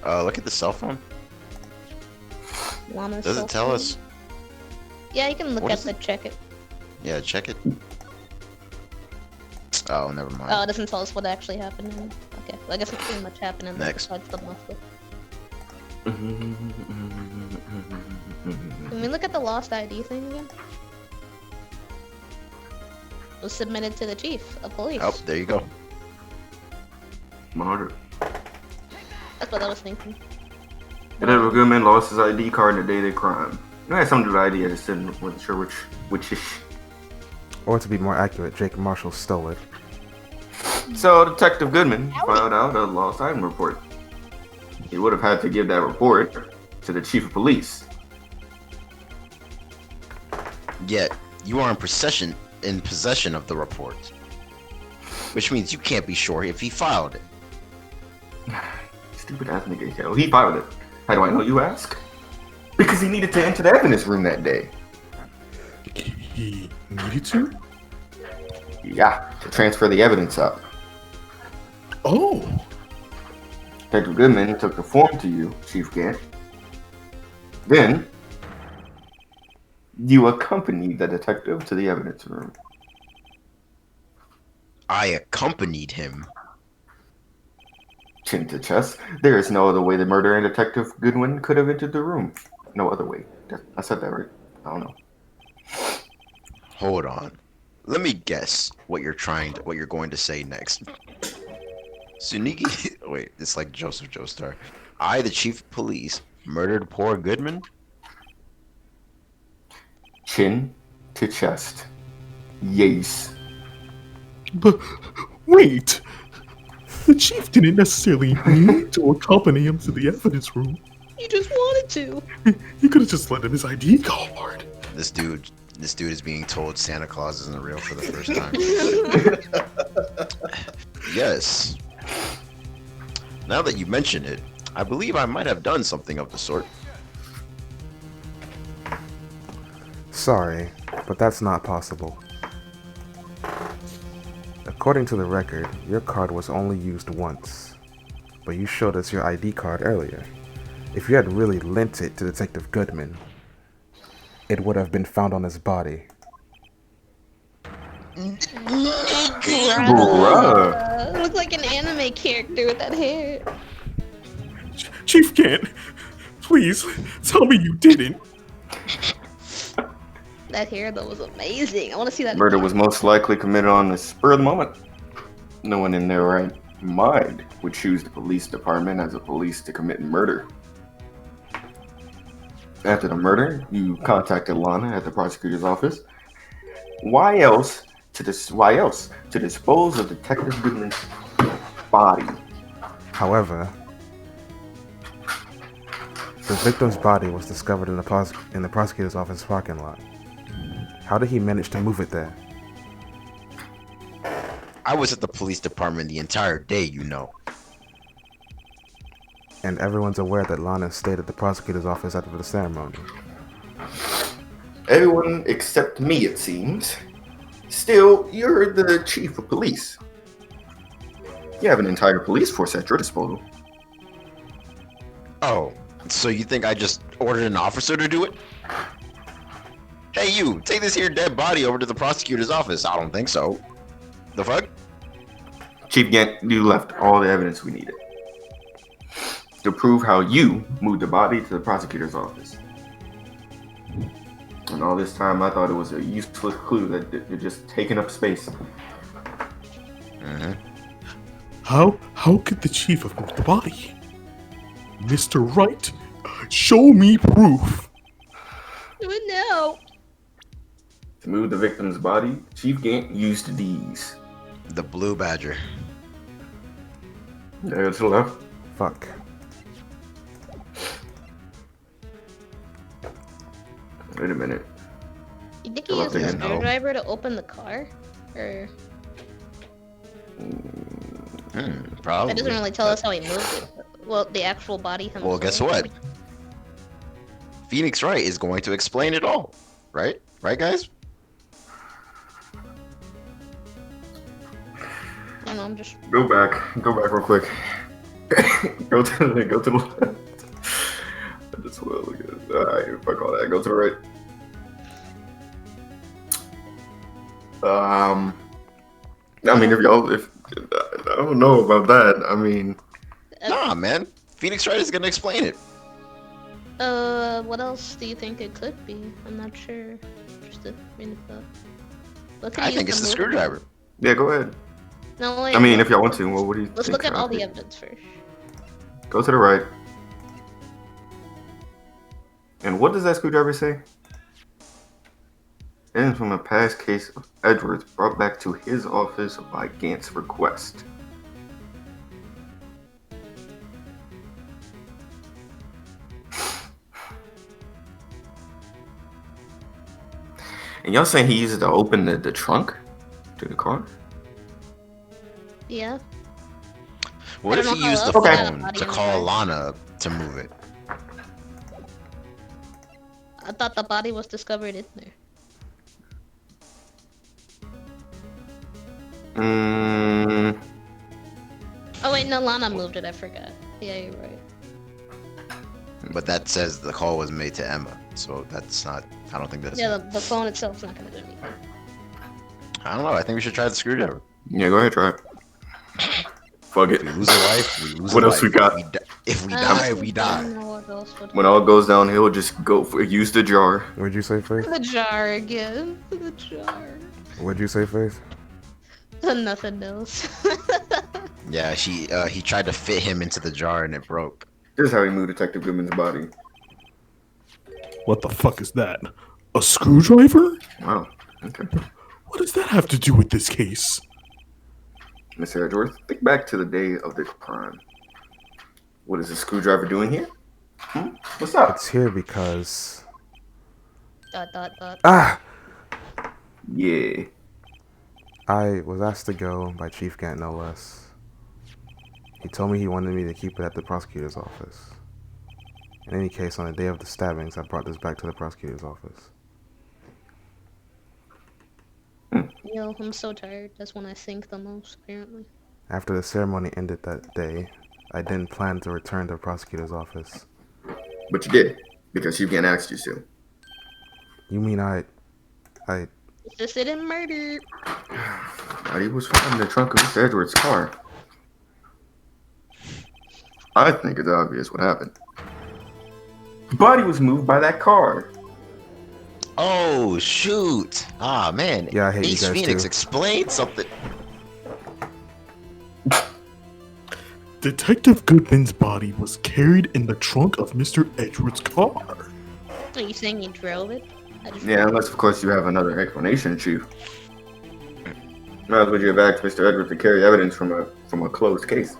Look at the cell phone. Llama's Does cell it tell phone. us? Yeah, you can look What at is the check it. Yeah, check it. Oh, never mind. Oh, it doesn't tell us what actually happened. Okay, well, I guess it's pretty much happening. Next. Besides the muscle. Can we look at the lost ID thing again? It was submitted to the chief of police. Oh, there you go. Murder. That's what I was thinking. Detective Goodman lost his ID card in the day of the crime. It had something to do with ID. I just wasn't sure which is. Or to be more accurate, Jake Marshall stole it. So Detective Goodman filed out a lost item report. He would have had to give that report to the chief of police. Yet you are in possession of the report, which means you can't be sure if he filed it. Stupid ass nigga. Hell, he filed it. How do I know, you ask? Because he needed to enter the evidence room that day. He needed to? Yeah, to transfer the evidence up. Oh, Detective Goodman took the form to you, Chief Gant. Then, you accompanied the detective to the evidence room. I accompanied him. Chin to chest. There is no other way the murdering Detective Goodwin could have entered the room. No other way. I said that right? I don't know. Hold on. Let me guess what you're going to say next. Suniki, wait, it's like Joseph Joestar. I, the chief of police, murdered poor Goodman? Chin to chest. Yes. but wait. The chief didn't necessarily need to accompany him to the evidence room. You just wanted to. He could have just lent him his ID card. This dude is being told Santa Claus isn't real for the first time. Yes. Now that you mention it, I believe I might have done something of the sort. Sorry, but that's not possible. According to the record, your card was only used once, but you showed us your ID card earlier. If you had really lent it to Detective Goodman, it would have been found on his body. Bruh. Look like an anime character with that hair. Chief Gant, please tell me you didn't. That hair though was amazing. I want to see that. Murder again. was most likely committed on the spur of the moment. No one in their right mind would choose the police department as a police to commit murder. After the murder, you contacted Lana at the prosecutor's office. Why else to dispose of Detective Goodman's body? However, the victim's body was discovered in the prosecutor's office parking lot. How did he manage to move it there? I was at the police department the entire day, you know. And everyone's aware that Lana stayed at the prosecutor's office after the ceremony. Everyone except me, it seems. Still, you're the chief of police. You have an entire police force at your disposal. Oh, so you think I just ordered an officer to do it? Hey, you, take this here dead body over to the prosecutor's office. I don't think so. The fuck? Chief Gant, you left all the evidence we needed to prove how you moved the body to the prosecutor's office. And all this time, I thought it was a useless clue that you're just taking up space. Mm-hmm. How could the chief have moved the body? Mr. Wright, show me proof. No. To move the victim's body, Chief Gant used these. The Blue Badger. There to the left. Fuck. Wait a minute. You think he Well, used a then, no. screwdriver to open the car? Or Probably. that doesn't really tell us how he moved it. Well, the actual body himself. Well, guess what? Phoenix Wright is going to explain it all. Right? Right, guys? don't know, I'm just. Go back real quick. go to the left. I just will look at it. Alright, fuck all that. Go to the right. I mean, if I don't know about that. I mean, Nah, man. Phoenix Wright is gonna explain it. What else do you think it could be? I'm not sure. Just a minute thought. What could I he think use it's the to move? screwdriver. yeah, go ahead. No, wait. I mean, if y'all want to, well, what do you Let's think? look at all the Jonathan? evidence first. Go to the right. And what does that screwdriver say? And from a past case of Edwards brought back to his office by Gant's request. And y'all saying he used it to open the trunk to the car? Yeah. What I if don't he know how used the else to get a phone body to in the call car. Lana to move it? I thought the body was discovered in there. Oh wait, no, Lana moved it. I forgot. Yeah, you're right. But that says the call was made to Emma, so that's not. I don't think that's. Yeah, the phone itself's not gonna do anything. I don't know. I think we should try the screwdriver. Yeah, go ahead, try it. Fuck If it. we lose a life, we lose What a else life. we got? If we Honestly, die, we I die. don't know what else would When all goes downhill, just use the jar. What'd you say, Faith? The jar again. The jar. What'd you say, Faith? Nothing else. Yeah, he tried to fit him into the jar and it broke. This is how he moved Detective Goodman's body. What the fuck is that? A screwdriver? Wow. Okay. What does that have to do with this case? Mr. Edgeworth, think back to the day of the crime. What is the screwdriver doing here? What's up? It's here because... Dot. Ah! Yeah. I was asked to go by Chief Gant, no less. He told me he wanted me to keep it at the prosecutor's office. In any case, on the day of the stabbings, I brought this back to the prosecutor's office. Yo, I'm so tired. That's when I think the most, apparently. After the ceremony ended that day, I didn't plan to return to the prosecutor's office. But you did, because Chief Gant asked you to. You mean I... It's just in murder. He was found in the trunk of Mr. Edgeworth's car. I think it's obvious what happened. The body was moved by that car. Oh shoot! Ah man. Yeah, I hate you Ace guys Phoenix too. explained something. Detective Goodman's body was carried in the trunk of Mr. Edgeworth's car. Are you saying he drove it? Yeah, unless of course you have another explanation, Chief. Might as well you have asked Mr. Edwards to carry evidence from a closed case.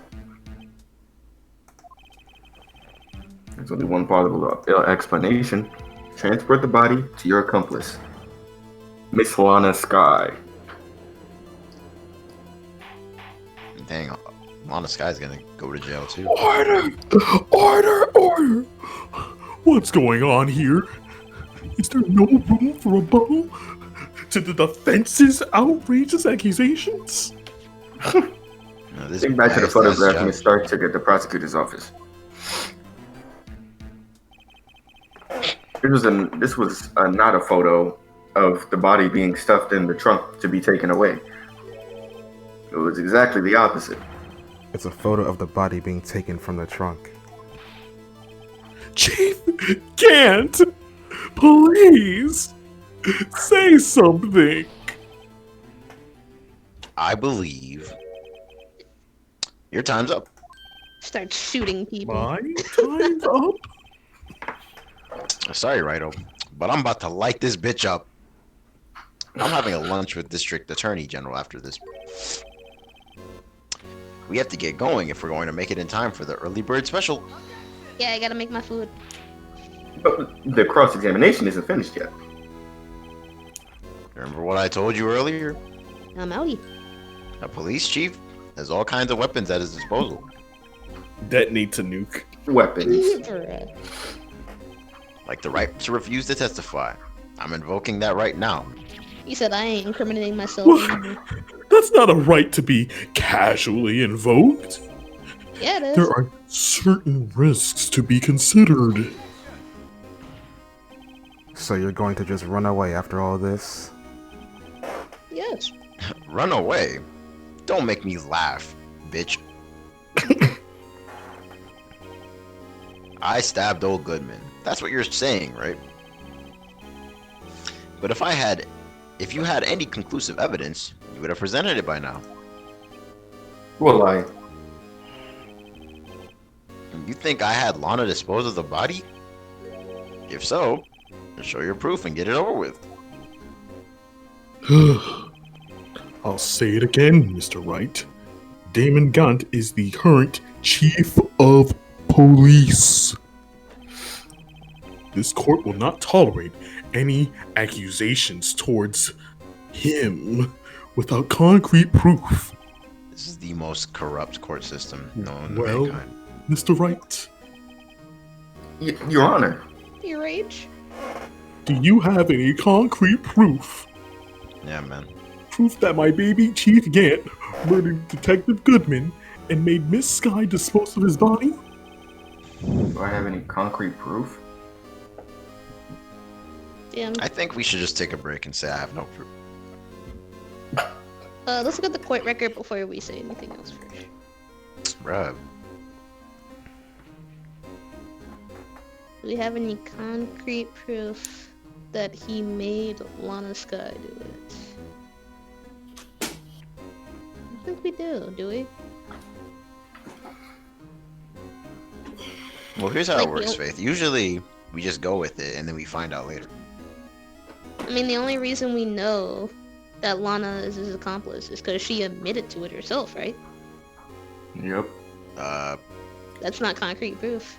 There's only one plausible explanation. Transport the body to your accomplice, Miss Lana Sky. Dang, Lana Sky's gonna go to jail too. Order! Order! What's going on here? Is there no room for a rebuttal to the defense's outrageous accusations? No, this Think back to the biased-ass photograph judge. Miss Stark took at the prosecutor's office. This was not a photo of the body being stuffed in the trunk to be taken away. It was exactly the opposite. It's a photo of the body being taken from the trunk. Chief Gant, please say something. I believe your time's up. Start shooting people. My time's up. Sorry, Righto, but I'm about to light this bitch up. I'm having a lunch with District Attorney General after this. We have to get going if we're going to make it in time for the early bird special. Yeah, I gotta make my food. But the cross-examination isn't finished yet. Remember what I told you earlier? I'm outie. A police chief has all kinds of weapons at his disposal. Detonates a nuke. Weapons. Bruh. Like the right to refuse to testify. I'm invoking that right now. He said I ain't incriminating myself What? anymore. That's not a right to be casually invoked. Yeah, it is. There are certain risks to be considered. So you're going to just run away after all this? Yes. Run away? Don't make me laugh, bitch. I stabbed old Goodman. That's what you're saying, right? But if you had any conclusive evidence, you would have presented it by now. Well, I. You think I had Lana dispose of the body? If so, show your proof and get it over with. I'll say it again, Mr. Wright. Damon Gaunt is the current chief of police. This court will not tolerate any accusations towards him without concrete proof. This is the most corrupt court system known to Well, mankind. Mr. Wright, Your Honor. Your age? do you have any concrete proof? Yeah, man. Proof that my baby Chief Gant murdered Detective Goodman and made Miss Sky dispose of his body? Do I have any concrete proof? Damn. I think we should just take a break and say I have no proof. Let's look at the court record before we say anything else first. Bruh. Do we have any concrete proof that he made Lana Sky do it? I think we do we? Well, here's how Like, it works, you- Faith. Usually, we just go with it and then we find out later. I mean, the only reason we know that Lana is his accomplice is because she admitted to it herself, right? Yep. That's not concrete proof.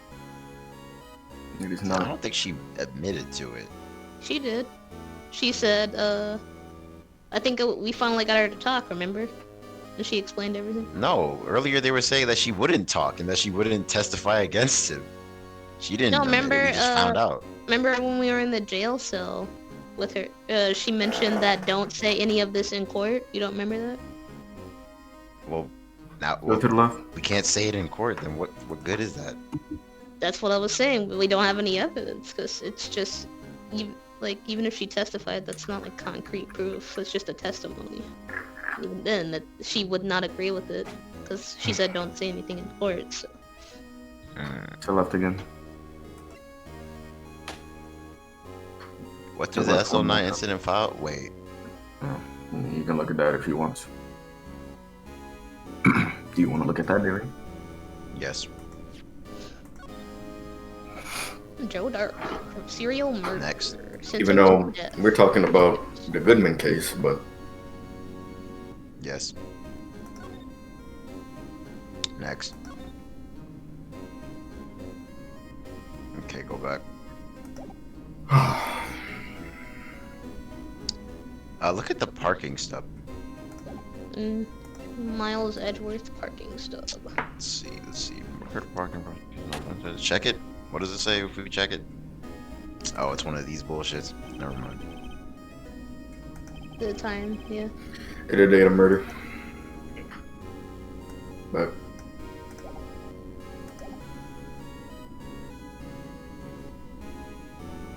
It is I not. don't think she admitted to it. She did. She said, I think we finally got her to talk, remember? And she explained everything. No, earlier they were saying that she wouldn't talk and that she wouldn't testify against him. She didn't. No, admit it, remember, we just found out. Remember when we were in the jail cell with her? She mentioned that don't say any of this in court. You don't remember that? Well, now Go to the left. we can't say it in court. Then what good is that? That's what I was saying. But we don't have any evidence because it's just, even if she testified, that's not like concrete proof. It's just a testimony. Even then, that she would not agree with it because she said don't say anything in court. So. Mm, To the left again. what does the SO9 incident file? Wait. Oh, you can look at that if you want. Do you want to look at that, Billy? Yes. Joe Dark from serial murder. Next. Even though we're talking about the Goodman case, but Yes. Next. Okay, go back. Look at the parking stub. Miles Edgeworth parking stub. Let's see. Parking. Check it. What does it say if we check it? Oh, it's one of these bullshits. Never mind. The time, yeah. it a date of murder. But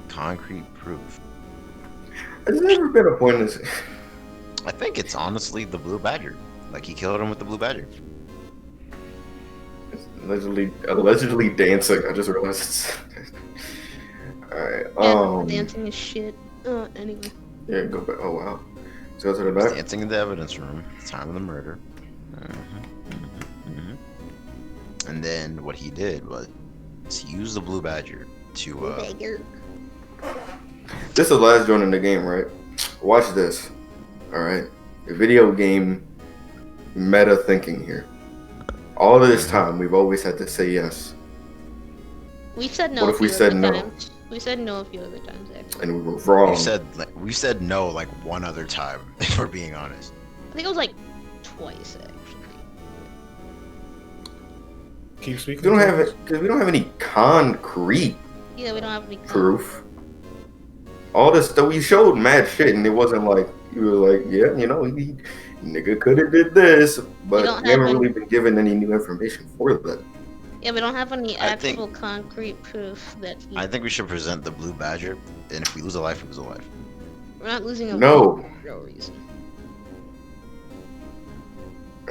Concrete proof. has there ever been a point in this? I think it's honestly the Blue Badger. Like he killed him with the Blue Badger. Allegedly dancing. I just realized it's. Alright. Yeah, dancing is shit. Anyway. Yeah, go back. Oh wow. So go to the He's back. dancing in the evidence room. At the time of the murder. And then what he did was to use the Blue Badger to Beggar. This is the last joint in the game, right? Watch this. Alright. Video game meta thinking here. All of this time, we've always had to say yes. We said no. What if we a few said other no? times. We said no a few other times, actually. And we were wrong. we said no like one other time, if we're being honest. I think it was like twice, actually. Keep speaking. We don't have it because we don't have any concrete Yeah, we don't have any proof. All this stuff we showed mad shit, and it wasn't like you were like, yeah, you know, Nigga could have did this, but don't we haven't have really been given any new information for that. Yeah, we don't have any I think- actual concrete proof that he. I think we should present the blue badger, and if we lose a life, we lose a life. We're not losing a No. for no reason.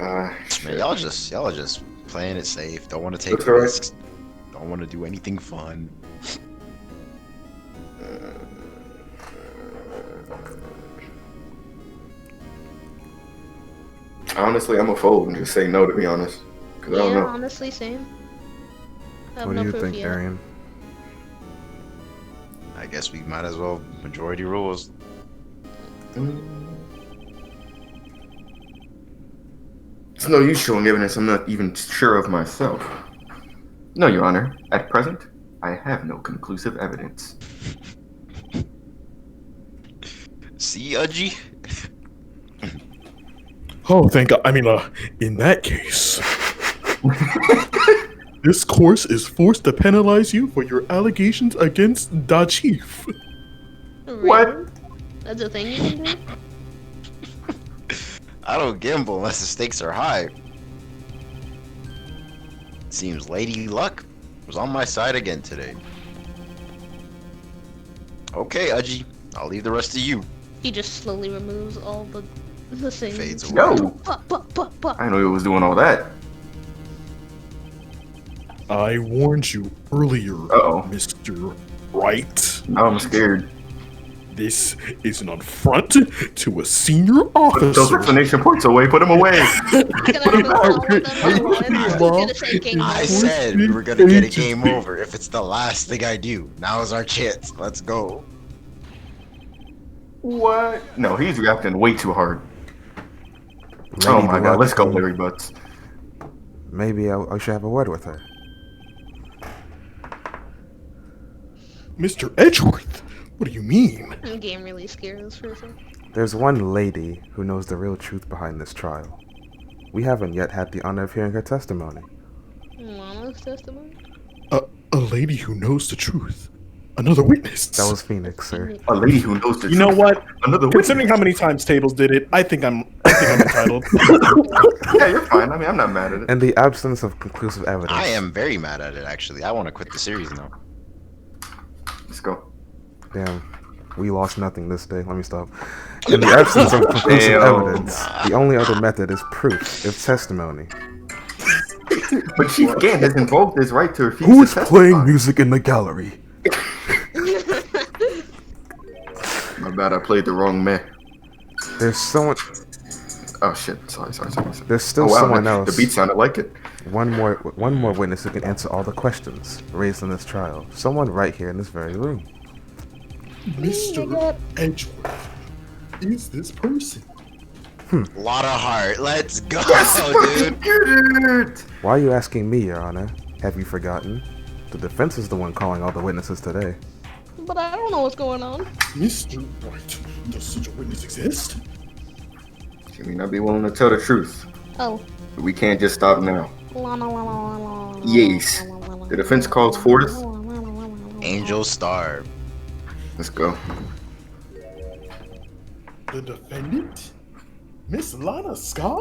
Man, y'all are just playing it safe. Don't want to take That's all right. risks. Don't want to do anything fun. Honestly, I'm a fold and just say no, to be honest. Because I don't Yeah, know. honestly, same. I have What no do you proof think, yet. Arian? I guess we might as well majority rules. It's no use showing evidence I'm not even sure of myself. No, Your Honor. At present, I have no conclusive evidence. See, Udgy? Oh, thank God. I mean, in that case, this course is forced to penalize you for your allegations against Da Chief. Really? That's a thing you can do? I don't gamble unless the stakes are high. Seems Lady Luck was on my side again today. Okay, Udgy. I'll leave the rest to you. He just slowly removes all the things. Fades away. No! But. I know he was doing all that. I warned you earlier, Uh-oh. Mr. Wright. Now I'm scared. This is an affront to a senior Put those officer. explanation points away. Put them away. I said we were gonna get a game over if it's the last thing I do. Now's our chance. Let's go. What? No, he's reacting way too hard. Lady Oh my god, let's go, Luck, Larry Butts. Maybe I should have a word with her. Mr. Edgeworth, what do you mean? The game really scares this person. There's one lady who knows the real truth behind this trial. We haven't yet had the honor of hearing her testimony. Lana's testimony? A lady who knows the truth. Another witness. That was Phoenix, sir. A lady who knows the You know truth. what? Another Considering witness. how many times Tables did it, I think I'm entitled. Yeah, you're fine. I mean, I'm not mad at it. In the absence of conclusive evidence, I am very mad at it, actually. I want to quit the series now. Let's go. Damn, we lost nothing this day. Let me stop. In the absence of conclusive Damn. evidence, the only other method is proof, if testimony. But Chief Gann has invoked his right to refuse Who to is testify. playing music in the gallery? My bad, I played the wrong man. There's someone. Oh shit, sorry. There's still Oh wow, someone the else. beat sounded like it. One more witness who can answer all the questions raised in this trial. Someone right here in this very room. Mr. Edgeworth is this person. Lot of heart. Let's go, Fucking dude. get it! Why are you asking me, Your Honor? Have you forgotten? The defense is the one calling all the witnesses today. But I don't know what's going on. Mr. Wright, does such a witness exist? She may not be willing to tell the truth. Oh. But we can't just stop now. Lana. Yes. The defense calls for this. Angel Star. Let's go. The defendant? Miss Lana Sky?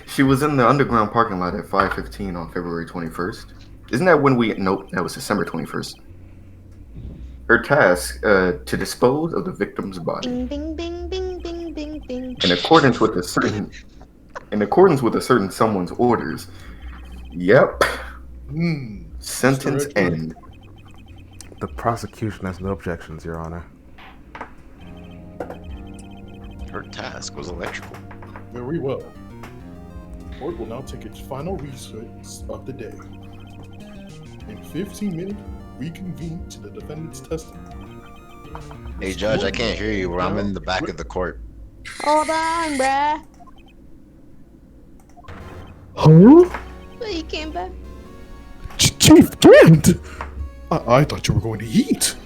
She was in the underground parking lot at 5:15 on February 21st. Isn't that when we... Nope, that was December 21st. Her task, to dispose of the victim's body. Bing, bing, bing, bing, bing, bing, bing. In accordance with a certain... someone's orders. Yep. Sentence Mr. Edgeworth. end. The prosecution has no objections, Your Honor. Her task was electrical. Very well. Court will now take its final recess of the day. In 15 minutes, reconvene to the defendant's testimony. Hey, Judge, I can't hear you. I'm in the back of the court. Hold on, bruh. Huh? But he came back. Chief Gant! I thought you were going to eat.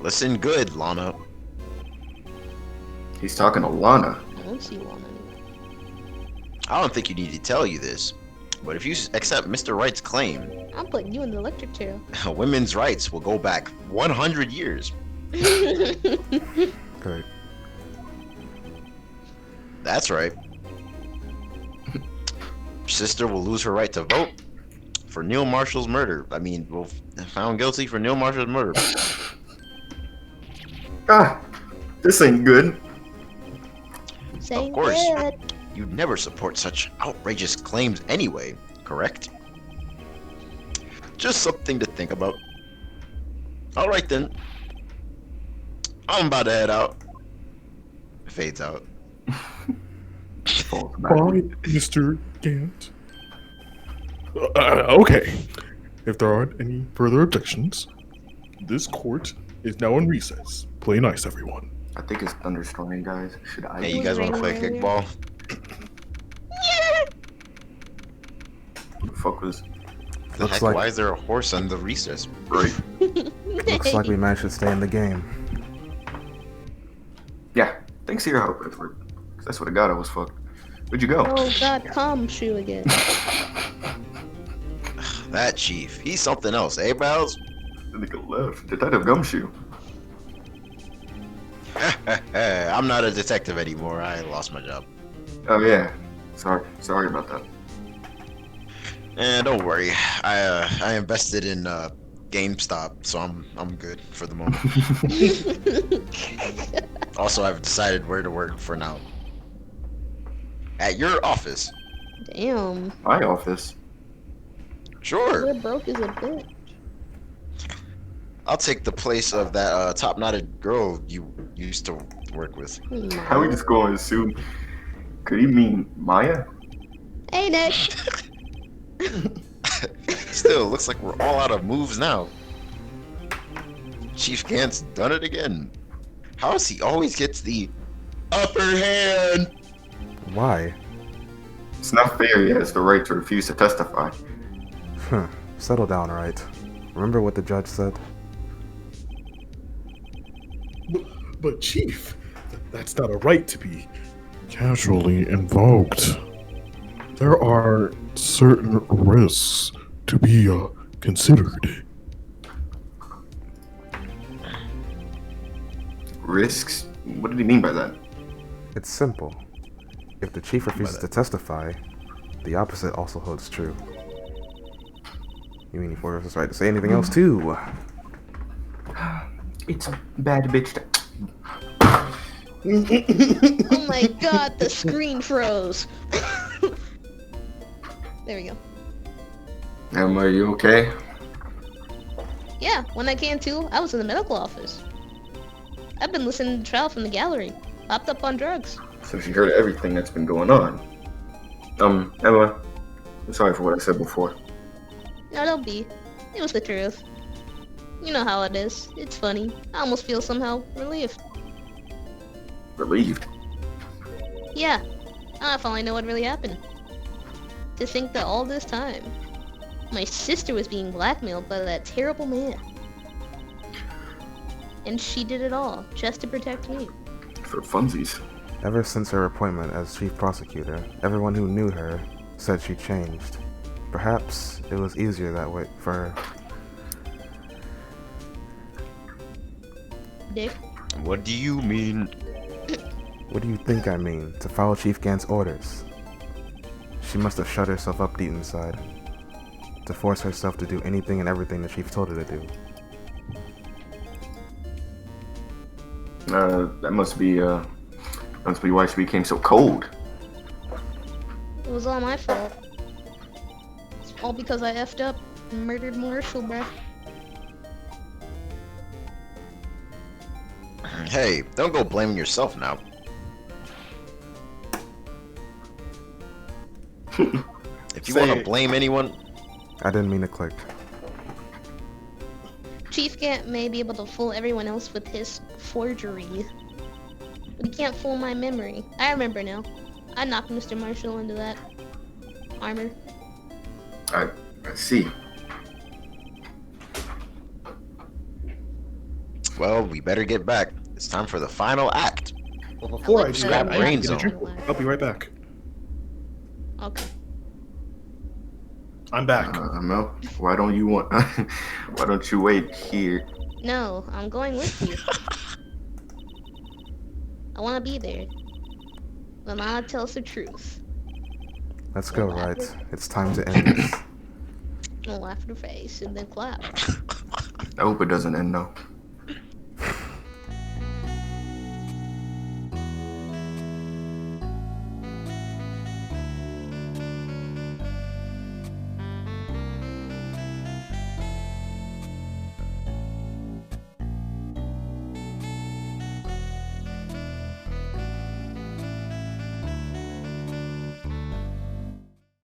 Listen good, Lana. He's talking to Lana. I don't see Lana anymore. I don't think you need to tell you this, but if you accept Mr. Wright's claim, I'm putting you in the electric chair. women's rights will go back 100 years. Great. That's right. Sister will lose her right to vote for Neil Marshall's murder. I mean, well, found guilty for Neil Marshall's murder. Ah, this ain't good. Saying course. that. You'd never support such outrageous claims anyway, correct? Just something to think about. Alright then. I'm about to head out. Fades out. Falls Bye, backward. Mr. Gant. Okay. If there aren't any further objections, this court is now in recess. Play nice, everyone. I think it's thunderstorming, guys. Should I? Hey, you guys want to play Raining kickball? What the fuck was The Looks heck, like- why is there a horse on the recess? right? Looks like we managed to stay in the game. Yeah. Thanks to your help, Edward. 'Cause I swear to God, I was fucked. Where'd you go? Oh God, calm shoe again. That chief, he's something else, eh, Bowles? The nigga left. Detective Gumshoe. I'm not a detective anymore. I lost my job. Oh yeah. Sorry about that. And don't worry, I invested in GameStop, so I'm good for the moment. Also, I've decided where to work for now. At your office. Damn. My office. Sure. We're broke as a bitch. I'll take the place of that top-knotted girl you used to work with. How we just going to assume? Could he mean Maya? Hey, Nick. Still, looks like we're all out of moves now. Chief Gant's done it again. How does he always gets the upper hand? Why? It's not fair he has the right to refuse to testify. Settle down, Wright. Remember what the judge said? But Chief, that's not a right to be casually invoked. There are certain risks to be considered. Risks? What did he mean by that? It's simple. If the chief refuses to testify, the opposite also holds true. You mean he forfeits his right to say anything else too? It's a bad bitch. Oh my God, the screen froze. There we go. Emma, are you okay? Yeah, when I came to, I was in the medical office. I've been listening to the trial from the gallery. Hopped up on drugs. So she heard everything that's been going on. Emma, I'm sorry for what I said before. No, don't be. It was the truth. You know how it is. It's funny. I almost feel somehow relieved. Relieved. Yeah, I finally know what really happened. To think that all this time, my sister was being blackmailed by that terrible man. And she did it all, just to protect me. For funsies. Ever since her appointment as chief prosecutor, everyone who knew her said she changed. Perhaps it was easier that way for her. Dick. What do you mean? What do you think I mean? To follow Chief Gant's orders. She must have shut herself up deep inside. To force herself to do anything and everything the chief told her to do. That must be why she became so cold. It was all my fault. It's all because I effed up and murdered Marshall, bruh. Hey, don't go blaming yourself now. If you want to blame anyone, I didn't mean to click. Chief Gant may be able to fool everyone else with his forgery, but he can't fool my memory. I remember now. I knocked Mr. Marshall into that armor. I see. well, we better get back. It's time for the final act. Well, before I What's do that that, I brain need to get a zone? drink. I'll be right back. Okay. I'm back. Mel, why don't you wait here? No, I'm going with you. I want to be there. Lana tells the truth. Let's go, Wright. It's time to end this. And laugh in her face and then clap. I hope it doesn't end though.